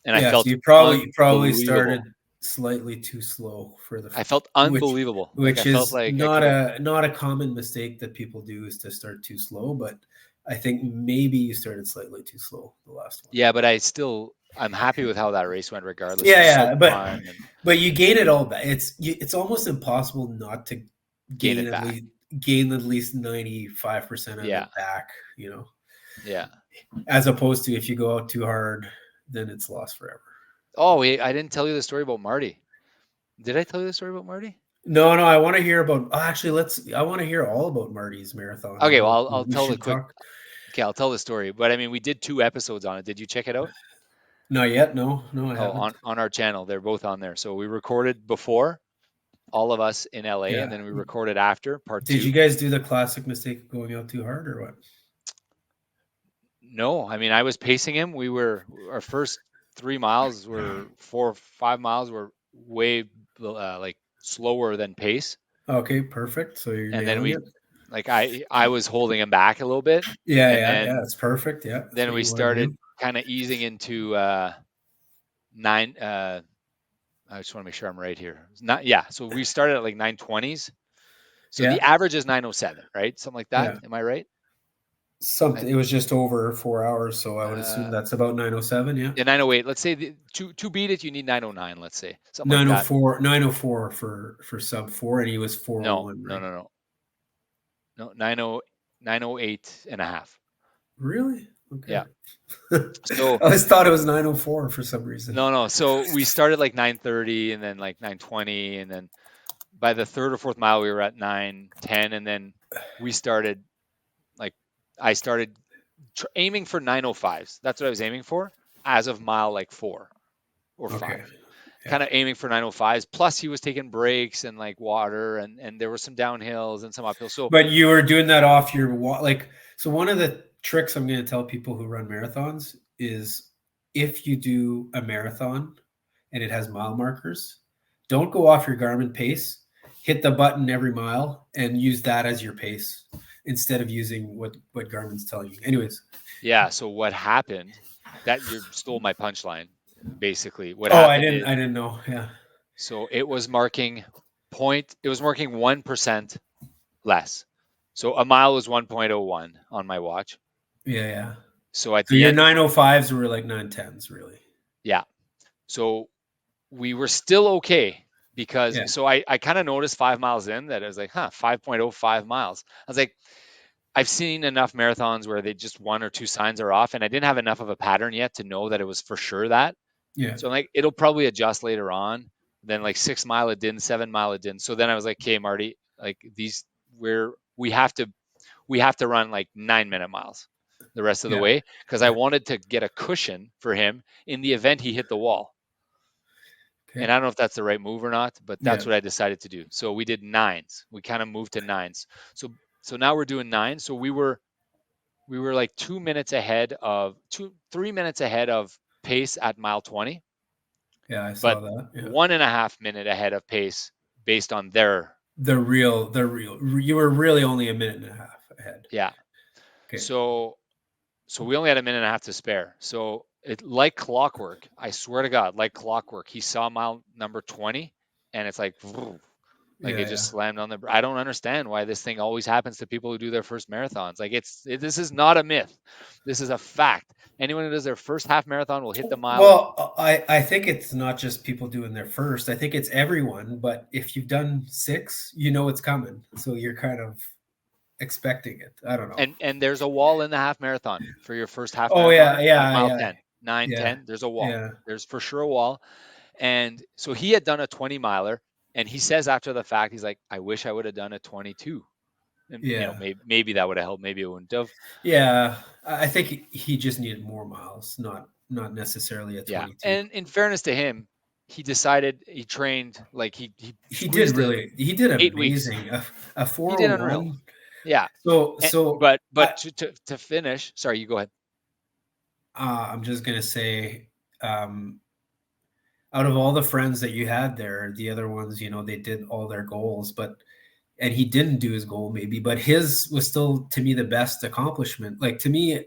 [SPEAKER 1] and I felt
[SPEAKER 2] you probably started slightly too slow for the.
[SPEAKER 1] I felt unbelievable,
[SPEAKER 2] which is not a common mistake that people do, is to start too slow. But I think maybe you started slightly too slow the last one.
[SPEAKER 1] Yeah, but I'm happy with how that race went, regardless.
[SPEAKER 2] Yeah, but you gain it all back. It's almost impossible not to gain it back. Gain at least 95% of it back.
[SPEAKER 1] Yeah.
[SPEAKER 2] As opposed to if you go out too hard, then it's lost forever.
[SPEAKER 1] Oh, wait, I didn't tell you the story about Marty. Did I tell you the story about Marty?
[SPEAKER 2] No, I want to hear about. Actually, I want to hear all about Marty's marathon.
[SPEAKER 1] Okay, well, I'll tell the quick. Okay, I'll tell the story. But I mean, we did 2 episodes on it. Did you check it out?
[SPEAKER 2] Not yet. No, I haven't.
[SPEAKER 1] On our channel, they're both on there. So we recorded before, all of us in LA, and then we recorded after part 2.
[SPEAKER 2] Did you guys do the classic mistake of going out too hard, or what?
[SPEAKER 1] No, I mean, I was pacing him. Our first 3 miles were 4 or 5 miles were way like slower than pace.
[SPEAKER 2] Okay, perfect. So
[SPEAKER 1] and then I was holding him back a little bit.
[SPEAKER 2] Yeah, it's perfect. Yeah.
[SPEAKER 1] Then we started kind of easing into 9. I just want to make sure I'm right here. So we started at like 920s. So the average is 907, right? Something like that. Yeah. Am I right?
[SPEAKER 2] It was just over 4 hours, so I would assume that's about 907. Yeah.
[SPEAKER 1] Yeah, 908. Let's say to beat it, you need 909. Let's say
[SPEAKER 2] 904. 904 for sub 4, and he was 401.
[SPEAKER 1] No. 908 and a half.
[SPEAKER 2] Really? Okay.
[SPEAKER 1] Yeah. So
[SPEAKER 2] I always thought it was 9:04 for some reason.
[SPEAKER 1] no. So we started like 9:30 and then like 9:20, and then by the third or fourth mile we were at 9:10, and then we started like I started aiming for 9:05s. That's what I was aiming for as of mile like 4 or
[SPEAKER 2] Okay.
[SPEAKER 1] 5.
[SPEAKER 2] Yeah.
[SPEAKER 1] Kind of aiming for 9:05s. Plus he was taking breaks and like water, and there were some downhills and some uphills. So
[SPEAKER 2] But you were doing that off your like. So one of the tricks I'm going to tell people who run marathons is if you do a marathon and it has mile markers, don't go off your Garmin pace. Hit the button every mile and use that as your pace instead of using what Garmin's telling you. Anyways.
[SPEAKER 1] yeah, so what happened, that you stole my punchline, basically. What
[SPEAKER 2] Oh, I
[SPEAKER 1] happened
[SPEAKER 2] didn't.
[SPEAKER 1] is,
[SPEAKER 2] I didn't know. Yeah.
[SPEAKER 1] so it was marking 1% less. So a mile was 1.01 on my watch.
[SPEAKER 2] Yeah. Yeah.
[SPEAKER 1] So at
[SPEAKER 2] So
[SPEAKER 1] the
[SPEAKER 2] your
[SPEAKER 1] end,
[SPEAKER 2] 9:05s were like 9:10s, really.
[SPEAKER 1] yeah. So we were still okay because
[SPEAKER 2] Yeah.
[SPEAKER 1] so I kind of noticed 5 miles in that I was like, 5.05 miles. I was like, I've seen enough marathons where they just one or two signs are off, and I didn't have enough of a pattern yet to know that it was for sure that.
[SPEAKER 2] Yeah.
[SPEAKER 1] So I'm like, it'll probably adjust later on. Then like 6 mile it didn't, 7 mile it didn't. So then I was like, okay, Marty, like these we have to run like 9 minute miles the rest of the
[SPEAKER 2] Yeah.
[SPEAKER 1] way because I
[SPEAKER 2] Yeah.
[SPEAKER 1] wanted to get a cushion for him in the event he hit the wall. And
[SPEAKER 2] Okay.
[SPEAKER 1] I don't know if that's the right move or not, but
[SPEAKER 2] Yeah.
[SPEAKER 1] that's what I decided to do. So we did nines. We kind of moved to nines. So now we're doing nine. So we were like 2 minutes ahead of 3 minutes ahead of pace at mile 20,
[SPEAKER 2] Yeah. I
[SPEAKER 1] but
[SPEAKER 2] saw that. Yeah.
[SPEAKER 1] 1.5 minute ahead of pace based on their.
[SPEAKER 2] The real. You were really only a minute and a half ahead.
[SPEAKER 1] Yeah.
[SPEAKER 2] Okay.
[SPEAKER 1] So we only had a minute and a half to spare. So it like clockwork. I swear to God, like clockwork. He saw mile number 20, and it's like, like
[SPEAKER 2] Yeah.
[SPEAKER 1] it just slammed on the. I don't understand why this thing always happens to people who do their first marathons. Like this is not a myth. This is a fact. Anyone who does their first half marathon will hit the mile.
[SPEAKER 2] Well, I think it's not just people doing their first. I think it's everyone. But if you've done 6, you know it's coming, so you're kind of expecting it. I don't know.
[SPEAKER 1] And there's a wall in the half marathon for your first half
[SPEAKER 2] Oh yeah,
[SPEAKER 1] marathon at
[SPEAKER 2] yeah,
[SPEAKER 1] mile
[SPEAKER 2] yeah,
[SPEAKER 1] 10, 9,
[SPEAKER 2] yeah,
[SPEAKER 1] 10. There's a wall.
[SPEAKER 2] yeah,
[SPEAKER 1] There's for sure a wall. And so he had done a 20 miler, and he says after the fact, he's like, I wish I would have done a 22. And
[SPEAKER 2] yeah,
[SPEAKER 1] maybe that would have helped, maybe it wouldn't have.
[SPEAKER 2] yeah. I think he just needed more miles, not necessarily a
[SPEAKER 1] Yeah.
[SPEAKER 2] 22.
[SPEAKER 1] And in fairness to him, he decided he trained like he
[SPEAKER 2] He did
[SPEAKER 1] squeezed it
[SPEAKER 2] really. He did
[SPEAKER 1] 8 weeks.
[SPEAKER 2] amazing. A
[SPEAKER 1] He did unreal.
[SPEAKER 2] 4:01.
[SPEAKER 1] Yeah.
[SPEAKER 2] So
[SPEAKER 1] But to finish, sorry, you go ahead.
[SPEAKER 2] I'm just gonna say, out of all the friends that you had there, the other ones, they did all their goals, and he didn't do his goal maybe, but his was still to me the best accomplishment. Like to me,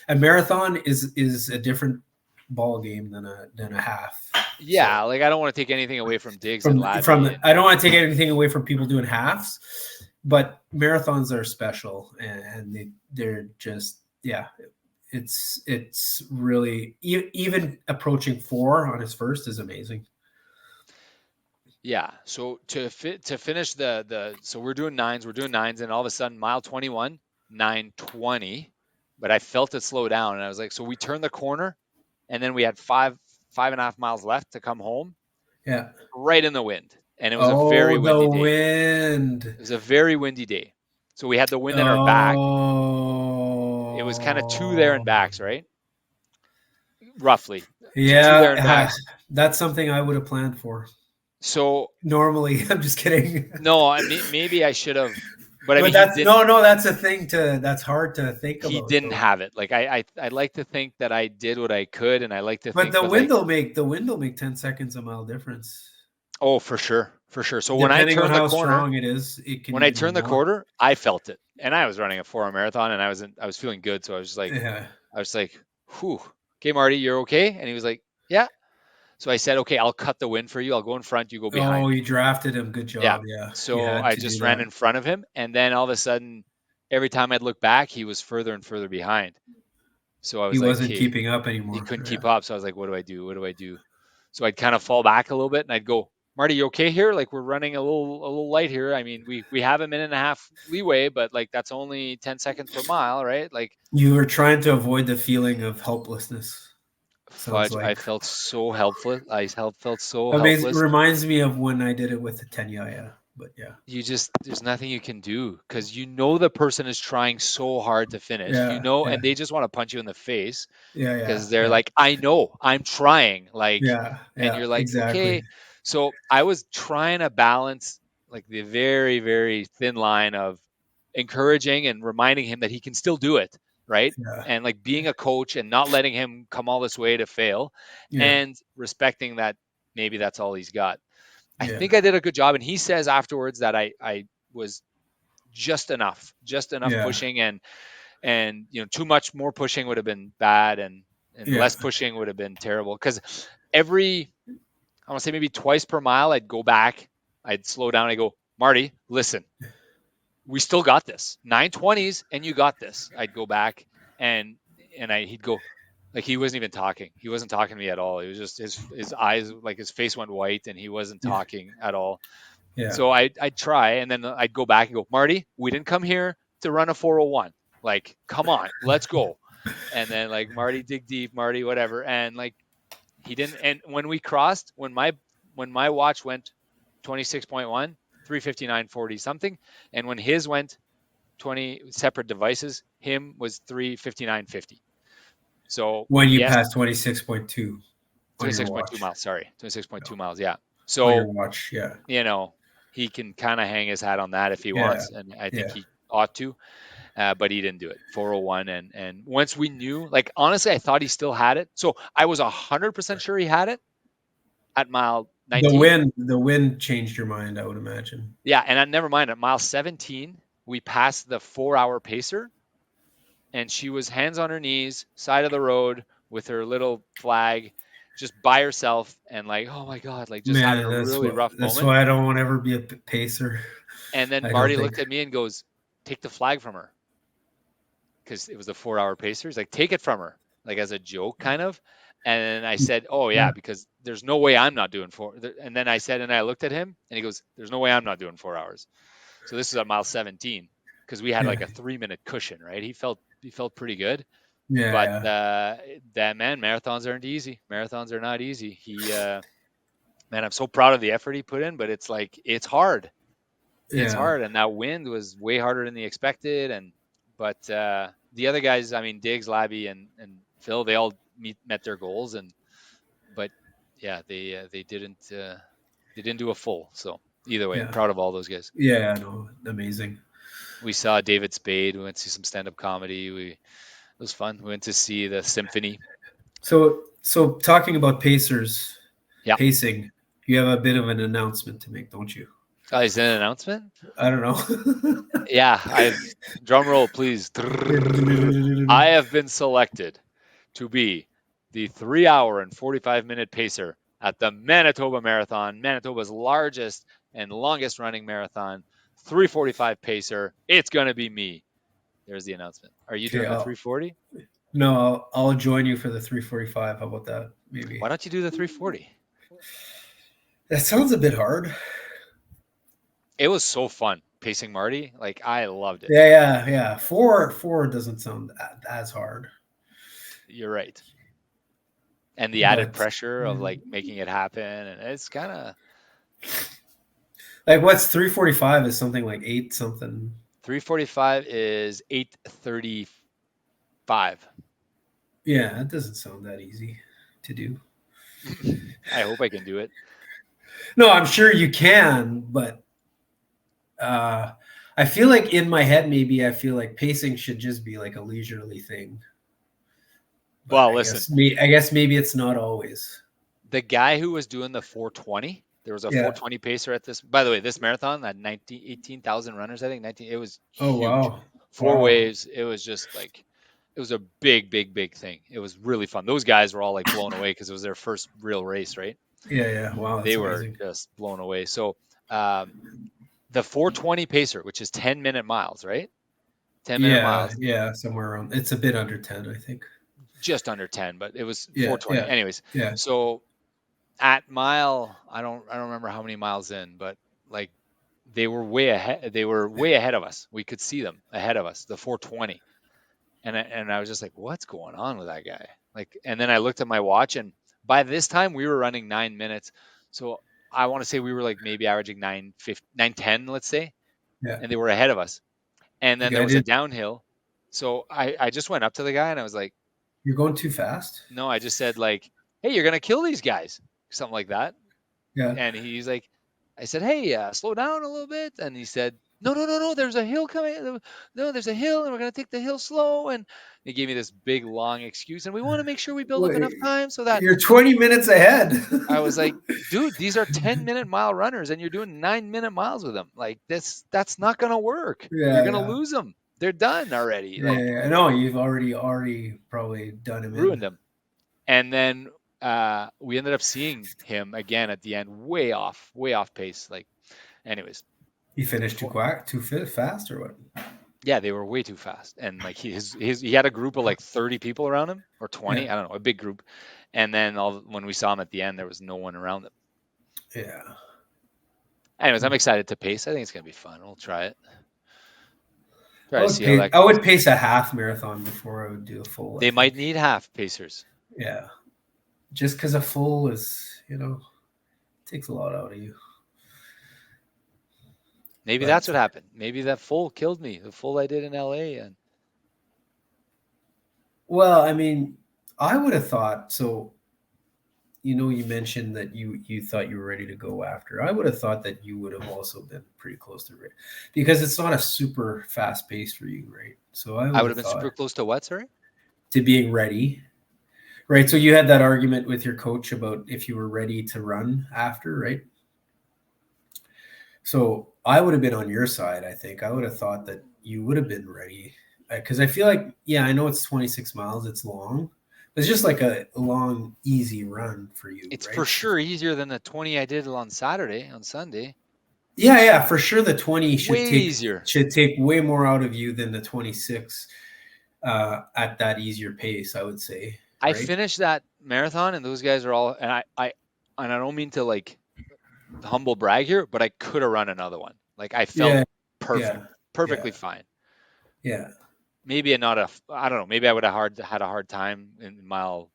[SPEAKER 2] a marathon is a different ball game than a half.
[SPEAKER 1] Yeah, like I don't want to take anything away from Diggs and
[SPEAKER 2] From
[SPEAKER 1] Labby.
[SPEAKER 2] I don't want to take anything away from people doing halves, but marathons are special, and they're just, yeah. It's really, even approaching 4 on his first is amazing.
[SPEAKER 1] Yeah. So to finish so we're doing nines, and all of a sudden mile 21, 9:20, but I felt it slow down, and I was like, so we turned the corner, and then we had 5.5 miles left to come home.
[SPEAKER 2] Yeah.
[SPEAKER 1] Right in the wind, and it was a very windy day.
[SPEAKER 2] Wind.
[SPEAKER 1] It was a very windy day, so we had the wind in our back.
[SPEAKER 2] Oh.
[SPEAKER 1] It was kind of 2 there and backs, right? Roughly.
[SPEAKER 2] Yeah.
[SPEAKER 1] 2 there and backs.
[SPEAKER 2] That's something I would have planned for.
[SPEAKER 1] So
[SPEAKER 2] normally, I'm just kidding.
[SPEAKER 1] No, I mean, maybe I should have, but I mean,
[SPEAKER 2] that's that's a thing that's hard to think about.
[SPEAKER 1] He didn't have it. Like I like to think that I did what I could, and I like to think.
[SPEAKER 2] But the wind will make 10 seconds a mile difference.
[SPEAKER 1] Oh, for sure. So
[SPEAKER 2] when I
[SPEAKER 1] turned the corner,
[SPEAKER 2] strong it is,
[SPEAKER 1] when I turned the corner, I felt it, and I was running a 4-hour marathon, and I was feeling good, so I was just like, whew, okay, Marty, you're okay, and he was like, yeah. So I said, okay, I'll cut the wind for you. I'll go in front. You go behind.
[SPEAKER 2] Oh, you drafted him. Good job. Yeah.
[SPEAKER 1] So I just ran in front of him. And then all of a sudden, every time I'd look back, he was further and further behind. So I was
[SPEAKER 2] he wasn't keeping up anymore.
[SPEAKER 1] He couldn't keep up. So I was like, what do I do? So I'd kind of fall back a little bit and I'd go, Marty, you okay here? Like we're running a little light here. I mean, we have a minute and a half leeway, but like that's only 10 seconds per mile, right? Like
[SPEAKER 2] You were trying to avoid the feeling of helplessness. Sounds
[SPEAKER 1] fudge, I
[SPEAKER 2] like.
[SPEAKER 1] felt so helpless. Felt so
[SPEAKER 2] I mean, it
[SPEAKER 1] helpless.
[SPEAKER 2] reminds me of when I did it with the Tenyaya, but yeah,
[SPEAKER 1] You just there's nothing you can do because you know the person is trying so hard to finish. You
[SPEAKER 2] yeah,
[SPEAKER 1] know,
[SPEAKER 2] yeah,
[SPEAKER 1] and they just want to punch you in the face
[SPEAKER 2] yeah,
[SPEAKER 1] because
[SPEAKER 2] yeah,
[SPEAKER 1] they're
[SPEAKER 2] yeah,
[SPEAKER 1] like, I know, I'm trying. Like,
[SPEAKER 2] yeah,
[SPEAKER 1] and
[SPEAKER 2] yeah,
[SPEAKER 1] you're like,
[SPEAKER 2] exactly.
[SPEAKER 1] okay. So I was trying to balance like the very, very thin line of encouraging and reminding him that he can still do it, right?
[SPEAKER 2] Yeah,
[SPEAKER 1] And like being a coach and not letting him come all this way to fail
[SPEAKER 2] yeah,
[SPEAKER 1] and respecting that maybe that's all he's got. I
[SPEAKER 2] yeah,
[SPEAKER 1] think I did a good job. And he says afterwards that I was just enough
[SPEAKER 2] yeah,
[SPEAKER 1] pushing and too much more pushing would have been bad and
[SPEAKER 2] yeah.
[SPEAKER 1] less pushing would have been terrible. Because every I want to say maybe twice per mile, I'd go back, I'd slow down, I go, Marty, listen, we still got this. 920s and you got this. I'd go back and he'd go like he wasn't even talking. He wasn't talking to me at all. It was just his eyes like his face went white and he wasn't
[SPEAKER 2] Yeah,
[SPEAKER 1] talking at all.
[SPEAKER 2] yeah,
[SPEAKER 1] So I'd try and then I'd go back and go, Marty, we didn't come here to run a 401. Like, come on, let's go. And then like Marty dig deep, Marty, whatever. And like he didn't and when we crossed, when my watch went 26.1, 3:59:40 something, and when his went 20 separate devices, him was 3:59:50. So
[SPEAKER 2] when you
[SPEAKER 1] yes,
[SPEAKER 2] pass 26.2 on your
[SPEAKER 1] 26.2
[SPEAKER 2] watch,
[SPEAKER 1] miles, sorry.
[SPEAKER 2] yeah,
[SPEAKER 1] 26.2 miles, yeah.
[SPEAKER 2] on your
[SPEAKER 1] So
[SPEAKER 2] watch, yeah,
[SPEAKER 1] you know, he can kind of hang his hat on that if he
[SPEAKER 2] yeah,
[SPEAKER 1] wants, and I think
[SPEAKER 2] yeah,
[SPEAKER 1] he ought to, but he didn't do it. 401, and once we knew, like honestly, I thought he still had it, so I was 100% sure he had it at mile
[SPEAKER 2] the
[SPEAKER 1] 19.
[SPEAKER 2] wind changed your mind, I would imagine.
[SPEAKER 1] Yeah, and I never mind at mile 17, we passed the 4-hour pacer, and she was hands on her knees, side of the road with her little flag, just by herself, and like, oh my god, like just having
[SPEAKER 2] Man,
[SPEAKER 1] a really rough
[SPEAKER 2] that's
[SPEAKER 1] moment.
[SPEAKER 2] why I don't want to ever be a pacer.
[SPEAKER 1] And then
[SPEAKER 2] I don't
[SPEAKER 1] Marty
[SPEAKER 2] think.
[SPEAKER 1] looked at me and goes, "Take the flag from her," because it was a 4-hour pacer. He's like, "Take it from her," like as a joke, kind of. And then I said, "Oh
[SPEAKER 2] Yeah,
[SPEAKER 1] yeah, because there's no way I'm not doing four." And then I said, and I looked at him, and he goes, "There's no way I'm not doing 4 hours." So this is at mile 17 because we had
[SPEAKER 2] yeah,
[SPEAKER 1] like a 3-minute cushion, right? He felt pretty good, but
[SPEAKER 2] yeah,
[SPEAKER 1] that man, marathons aren't easy. Marathons are not easy. Man, I'm so proud of the effort he put in, but it's like it's hard. It's
[SPEAKER 2] yeah,
[SPEAKER 1] hard, and that wind was way harder than the expected. And but the other guys, I mean, Diggs, Labby, and Phil, they all met their goals, and but yeah, they didn't do a full. So either way,
[SPEAKER 2] yeah,
[SPEAKER 1] proud of all those guys.
[SPEAKER 2] yeah. No, amazing.
[SPEAKER 1] We saw David Spade. We went to see some stand up comedy. It was fun. We went to see the symphony.
[SPEAKER 2] So talking about Pacers
[SPEAKER 1] Yeah.
[SPEAKER 2] pacing, you have a bit of an announcement to make, don't you?
[SPEAKER 1] Is that an announcement?
[SPEAKER 2] I don't know.
[SPEAKER 1] Yeah, drum roll, please. I have been selected to be the 3 hour and 45-minute pacer at the Manitoba Marathon, Manitoba's largest and longest running marathon. 3:45 pacer. It's going to be me. There's the announcement. Are you
[SPEAKER 2] Okay,
[SPEAKER 1] doing the 3:40?
[SPEAKER 2] no, I'll join you for the 3:45. How about that? Maybe
[SPEAKER 1] Why don't you do the 3:40?
[SPEAKER 2] that sounds a bit hard.
[SPEAKER 1] It was so fun pacing Marty. Like I loved it.
[SPEAKER 2] Yeah, yeah, yeah. Four doesn't sound as hard,
[SPEAKER 1] You're right. And the added
[SPEAKER 2] but
[SPEAKER 1] pressure of like making it happen, and it's kind of
[SPEAKER 2] like what's 3:45 is something like eight something.
[SPEAKER 1] 3:45 is 8:35.
[SPEAKER 2] Yeah, that doesn't sound that easy to do.
[SPEAKER 1] I hope I can do it.
[SPEAKER 2] No, I'm sure you can, but I feel like in my head, maybe I feel like pacing should just be like a leisurely thing. But
[SPEAKER 1] Well, listen,
[SPEAKER 2] I guess maybe it's not always.
[SPEAKER 1] the guy who was doing the 420, there was a
[SPEAKER 2] Yeah.
[SPEAKER 1] 420 pacer at this. By the way, this marathon had 18,000 runners. I think 19. It was
[SPEAKER 2] Oh
[SPEAKER 1] huge.
[SPEAKER 2] wow.
[SPEAKER 1] Four
[SPEAKER 2] Wow.
[SPEAKER 1] waves. It was just like it was a big, big, big thing. It was really fun. Those guys were all like blown away because it was their first real race, right?
[SPEAKER 2] Yeah, yeah. Wow, that's
[SPEAKER 1] They were
[SPEAKER 2] amazing.
[SPEAKER 1] just blown away. So the 420 pacer, which is 10-minute miles, right? 10-minute
[SPEAKER 2] Yeah,
[SPEAKER 1] miles,
[SPEAKER 2] yeah, somewhere around. It's a bit under 10, I think.
[SPEAKER 1] just under 10, but it was
[SPEAKER 2] Yeah,
[SPEAKER 1] 420.
[SPEAKER 2] yeah,
[SPEAKER 1] Anyways,
[SPEAKER 2] yeah.
[SPEAKER 1] so at mile, I don't remember how many miles in, but like they were way ahead. They were way ahead of us. We could see them ahead of us, the 420. And I was just like, what's going on with that guy? Like, and then I looked at my watch, and by this time we were running 9 minutes. So I want to say we were like maybe averaging 9:10, let's say,
[SPEAKER 2] Yeah.
[SPEAKER 1] and they were ahead of us. And
[SPEAKER 2] The
[SPEAKER 1] then there
[SPEAKER 2] guy
[SPEAKER 1] was a
[SPEAKER 2] did.
[SPEAKER 1] downhill. So I just went up to the guy and I was like,
[SPEAKER 2] You're going too fast.
[SPEAKER 1] no, I just said like, hey, you're gonna kill these guys, something like that.
[SPEAKER 2] Yeah.
[SPEAKER 1] And he's like, I said, hey, slow down a little bit. And he said, no, no, no, no, there's a hill coming. No, there's a hill, and we're going to take the hill slow. And he gave me this big, long excuse. And we want to make sure we build up enough
[SPEAKER 2] Wait,
[SPEAKER 1] time so that
[SPEAKER 2] you're 20 minutes ahead.
[SPEAKER 1] I was like, dude, these are 10-minute mile runners, and you're doing 9-minute miles with them. Like, that's not going to work. You're
[SPEAKER 2] Yeah,
[SPEAKER 1] going to
[SPEAKER 2] yeah.
[SPEAKER 1] lose them. They're done already.
[SPEAKER 2] Yeah,
[SPEAKER 1] Like,
[SPEAKER 2] yeah, I know you've already probably done him in.
[SPEAKER 1] ruined them. And then we ended up seeing him again at the end, way off pace. Like, anyways,
[SPEAKER 2] He finished too fast or what?
[SPEAKER 1] yeah, they were way too fast, and like he had a group of like 30 people around him, or 20,
[SPEAKER 2] Yeah,
[SPEAKER 1] I don't know, a big group. And then when we saw him at the end, there was no one around him.
[SPEAKER 2] yeah.
[SPEAKER 1] Anyways, I'm excited to pace. I think it's gonna be fun. We'll try it.
[SPEAKER 2] I
[SPEAKER 1] Try to
[SPEAKER 2] would
[SPEAKER 1] see how that
[SPEAKER 2] I
[SPEAKER 1] goes.
[SPEAKER 2] would pace a half marathon before I would do a full.
[SPEAKER 1] They might need half pacers.
[SPEAKER 2] Yeah, just because a full is takes a lot out of you.
[SPEAKER 1] Maybe
[SPEAKER 2] But
[SPEAKER 1] that's what happened. Maybe that full killed me. The full I did in LA, and
[SPEAKER 2] well, I mean, I would have thought so. You mentioned that you thought you were ready to go after. I would have thought that you would have also been pretty close to ready because it's not a super fast pace for you, right? So I
[SPEAKER 1] I
[SPEAKER 2] would
[SPEAKER 1] would have
[SPEAKER 2] have
[SPEAKER 1] been
[SPEAKER 2] thought
[SPEAKER 1] super close to what, sorry?
[SPEAKER 2] to being ready, right? So you had that argument with your coach about if you were ready to run after, right? So I would have been on your side. I think I would have thought that you would have been ready because I feel like, yeah, I know it's 26 miles, it's long. It's just like a long, easy run for you,
[SPEAKER 1] It's
[SPEAKER 2] right?
[SPEAKER 1] for sure easier than the 20 I did on Sunday.
[SPEAKER 2] Yeah, yeah, for sure. The 20
[SPEAKER 1] Way easier.
[SPEAKER 2] should take way more out of you than the 26 at that easier pace. I would say,
[SPEAKER 1] I
[SPEAKER 2] right?
[SPEAKER 1] finished that marathon, and those guys are all, and I don't mean to like humble brag here, but I could have run another one. Like, I felt
[SPEAKER 2] Yeah,
[SPEAKER 1] perfect,
[SPEAKER 2] yeah,
[SPEAKER 1] perfectly
[SPEAKER 2] yeah,
[SPEAKER 1] fine.
[SPEAKER 2] yeah,
[SPEAKER 1] Maybe not I don't know. Maybe I would have had a hard time in mile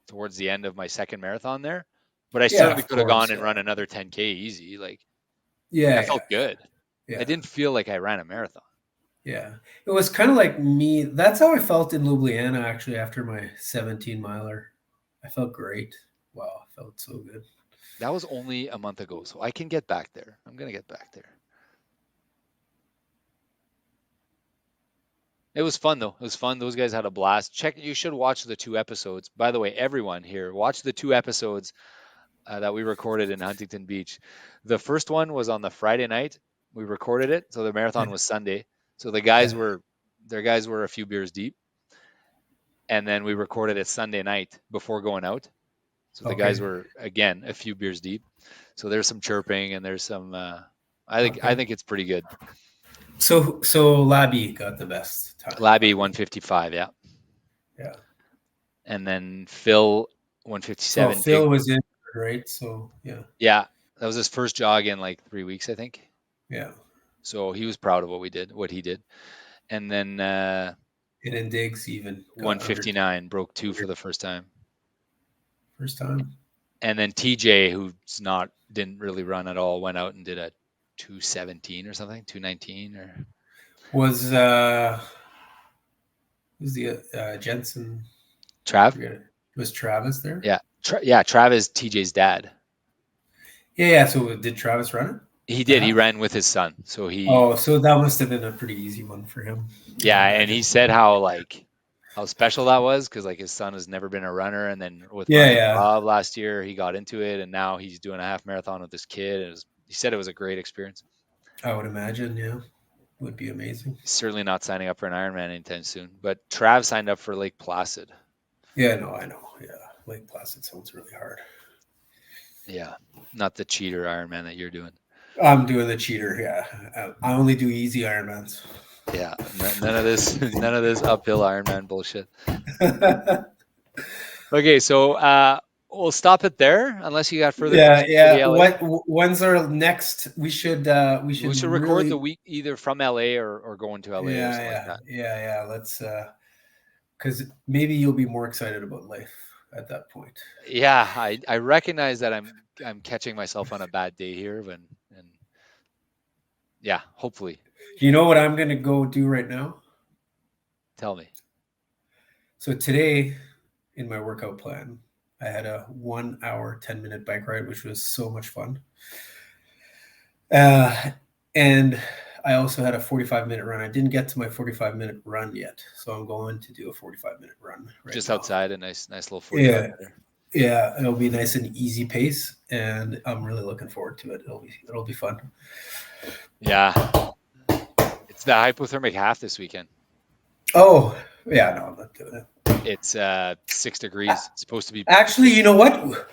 [SPEAKER 1] towards the end of my second marathon there, but I
[SPEAKER 2] yeah.
[SPEAKER 1] certainly
[SPEAKER 2] Of
[SPEAKER 1] could have gone
[SPEAKER 2] course,
[SPEAKER 1] and
[SPEAKER 2] yeah,
[SPEAKER 1] run another 10K easy. Like, I
[SPEAKER 2] yeah,
[SPEAKER 1] felt good.
[SPEAKER 2] yeah,
[SPEAKER 1] I
[SPEAKER 2] yeah.
[SPEAKER 1] didn't feel like I ran a marathon.
[SPEAKER 2] Yeah. It was kind of like me. That's how I felt in Ljubljana actually after my 17 miler. I felt great. Wow, I felt so good.
[SPEAKER 1] That was only a month ago, so I can get back there. I'm gonna get back there. It was fun though. It was fun. Those guys had a blast. You should watch the 2 episodes. By the way, everyone here, watch the 2 episodes that we recorded in Huntington Beach. The first one was on the Friday night. We recorded it, so the
[SPEAKER 2] Yeah,
[SPEAKER 1] marathon was Sunday. So
[SPEAKER 2] yeah.
[SPEAKER 1] their guys were a few beers deep, and then we recorded it Sunday night before going out. So the guys
[SPEAKER 2] Okay.
[SPEAKER 1] were again a few beers deep. So there's some chirping and there's some. I
[SPEAKER 2] Okay.
[SPEAKER 1] think it's pretty good.
[SPEAKER 2] So Labby got the best time.
[SPEAKER 1] Labby 155, yeah,
[SPEAKER 2] Yeah.
[SPEAKER 1] and then Phil
[SPEAKER 2] Oh,
[SPEAKER 1] 157.
[SPEAKER 2] Phil was in, right? So yeah,
[SPEAKER 1] Yeah, that was his first jog in like 3 weeks, I think.
[SPEAKER 2] yeah.
[SPEAKER 1] So he was proud of what he did. And then
[SPEAKER 2] And then Diggs even got
[SPEAKER 1] 159 broke 2 for the first time.
[SPEAKER 2] first time.
[SPEAKER 1] And then TJ, didn't really run at all, went out and did a 217 or something, 219 or
[SPEAKER 2] Was who's the Jensen?
[SPEAKER 1] Trav.
[SPEAKER 2] Was Travis there?
[SPEAKER 1] Yeah, Travis, TJ's dad.
[SPEAKER 2] Yeah, yeah. So did Travis run it?
[SPEAKER 1] He did. He ran with his son. So
[SPEAKER 2] Oh, so that must have been a pretty easy one for him.
[SPEAKER 1] yeah, and he said how special that was because like his son has never been a runner, and then with running club last year he got into it, and now he's doing a half marathon with this kid. He said it was a great experience.
[SPEAKER 2] I would imagine, yeah, would be amazing.
[SPEAKER 1] He's certainly not signing up for an Ironman anytime soon. But Trav signed up for Lake Placid.
[SPEAKER 2] Yeah, no, I know. Yeah, Lake Placid sounds really hard.
[SPEAKER 1] Yeah, not the cheater Ironman that you're doing.
[SPEAKER 2] I'm doing the cheater. Yeah, I only do easy Ironmans.
[SPEAKER 1] Yeah, none of this uphill Ironman bullshit. Okay, so we'll stop it there unless you got further
[SPEAKER 2] Yeah,
[SPEAKER 1] questions for the
[SPEAKER 2] yeah.
[SPEAKER 1] LA.
[SPEAKER 2] When's our next? We should
[SPEAKER 1] We should record the
[SPEAKER 2] really.
[SPEAKER 1] week either from LA or going to LA or something like
[SPEAKER 2] Yeah,
[SPEAKER 1] that.
[SPEAKER 2] yeah, yeah, yeah. Let's because maybe you'll be more excited about life at that point.
[SPEAKER 1] Yeah, I recognize that I'm catching myself on a bad day here, and yeah, hopefully.
[SPEAKER 2] You know what I'm gonna go do right now?
[SPEAKER 1] Tell me.
[SPEAKER 2] So today, in my workout plan, I had a 1 hour, 10-minute bike ride, which was so much fun. And I also had a 45-minute run. I didn't get to my 45-minute run yet, so I'm going to do a 45-minute run right
[SPEAKER 1] Just
[SPEAKER 2] now.
[SPEAKER 1] outside, a nice little 45 minute.
[SPEAKER 2] Yeah, it'll be nice and easy pace, and I'm really looking forward to it. It'll be fun.
[SPEAKER 1] Yeah, it's the hypothermic half this weekend.
[SPEAKER 2] Oh, yeah, no, I'm not doing it.
[SPEAKER 1] It's 6 degrees. It's supposed to be.
[SPEAKER 2] Actually, you know what?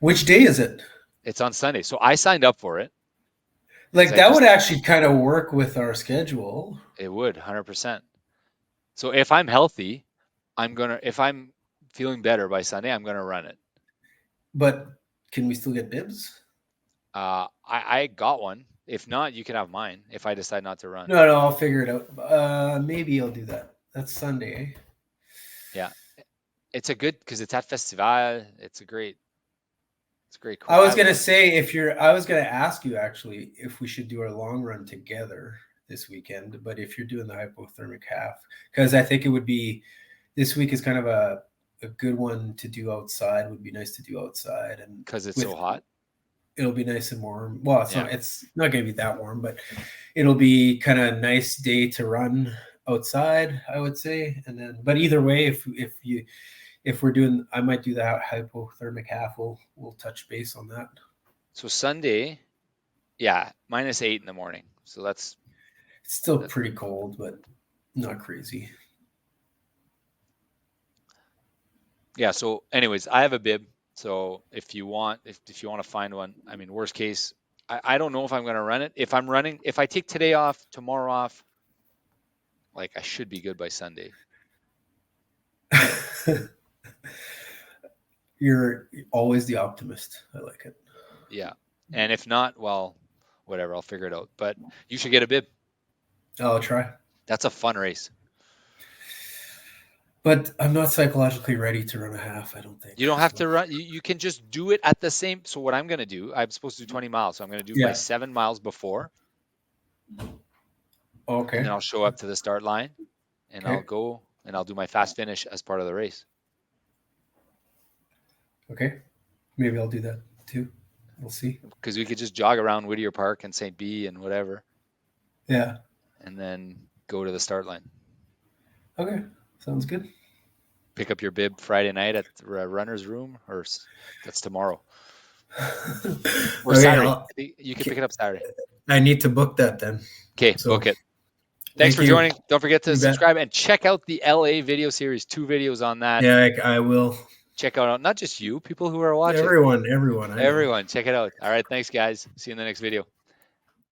[SPEAKER 2] Which day is it?
[SPEAKER 1] It's on Sunday, so I signed up for it.
[SPEAKER 2] Like that would actually kind of work with our schedule.
[SPEAKER 1] It would, 100%. So if I'm healthy, if I'm feeling better by Sunday, I'm gonna run it.
[SPEAKER 2] But can we still get bibs?
[SPEAKER 1] I got one. If not, you can have mine if I decide not to run.
[SPEAKER 2] No, I'll figure it out. Maybe I'll do that. That's Sunday, eh?
[SPEAKER 1] Yeah. It's a good because it's at Festival. It's a great crowd.
[SPEAKER 2] I was gonna say I was gonna ask you actually if we should do our long run together this weekend, but if you're doing the hypothermic half, because I think it would be this week is kind of a good one to do outside. Would be nice to do outside, and
[SPEAKER 1] because it's so hot.
[SPEAKER 2] It'll be nice and warm. Well, it's not going to be that warm, but it'll be kind of a nice day to run outside, I would say. And then, but either way, if we're doing, I might do the hypothermic half. We'll touch base on that.
[SPEAKER 1] So Sunday, yeah, -8 in the morning. So that's
[SPEAKER 2] still pretty cold, but not crazy.
[SPEAKER 1] Yeah. So, anyways, I have a bib. So if you want to find one, I mean, worst case, I don't know if I'm going to run it. If I'm running, if I take today off, tomorrow off, like I should be good by Sunday.
[SPEAKER 2] You're always the optimist. I like it.
[SPEAKER 1] Yeah. And if not, well, whatever, I'll figure it out. But you should get a bib.
[SPEAKER 2] I'll try.
[SPEAKER 1] That's a fun race.
[SPEAKER 2] But I'm not psychologically ready to run a half, I don't think.
[SPEAKER 1] You don't have to run. You can just do it at the same. So what I'm going to do, I'm supposed to do 20 miles. So I'm going to do my 7 miles before.
[SPEAKER 2] Okay.
[SPEAKER 1] And then I'll show up to the start line and I'll go and I'll do my fast finish as part of the race.
[SPEAKER 2] Okay. Maybe I'll do that too. We'll see.
[SPEAKER 1] Because we could just jog around Whittier Park and St. B and whatever.
[SPEAKER 2] Yeah.
[SPEAKER 1] And then go to the start line.
[SPEAKER 2] Okay. Sounds good.
[SPEAKER 1] Pick up your bib Friday night at the runner's room, or that's tomorrow. Or Saturday. You can pick it up Saturday.
[SPEAKER 2] I need to book that then.
[SPEAKER 1] Okay, book it. Thanks for joining. Don't forget to subscribe and check out the LA video series. 2 videos on that.
[SPEAKER 2] Yeah, I will.
[SPEAKER 1] Check out not just you, people who are watching.
[SPEAKER 2] Everyone.
[SPEAKER 1] Check it out. All right, thanks guys. See you in the next video.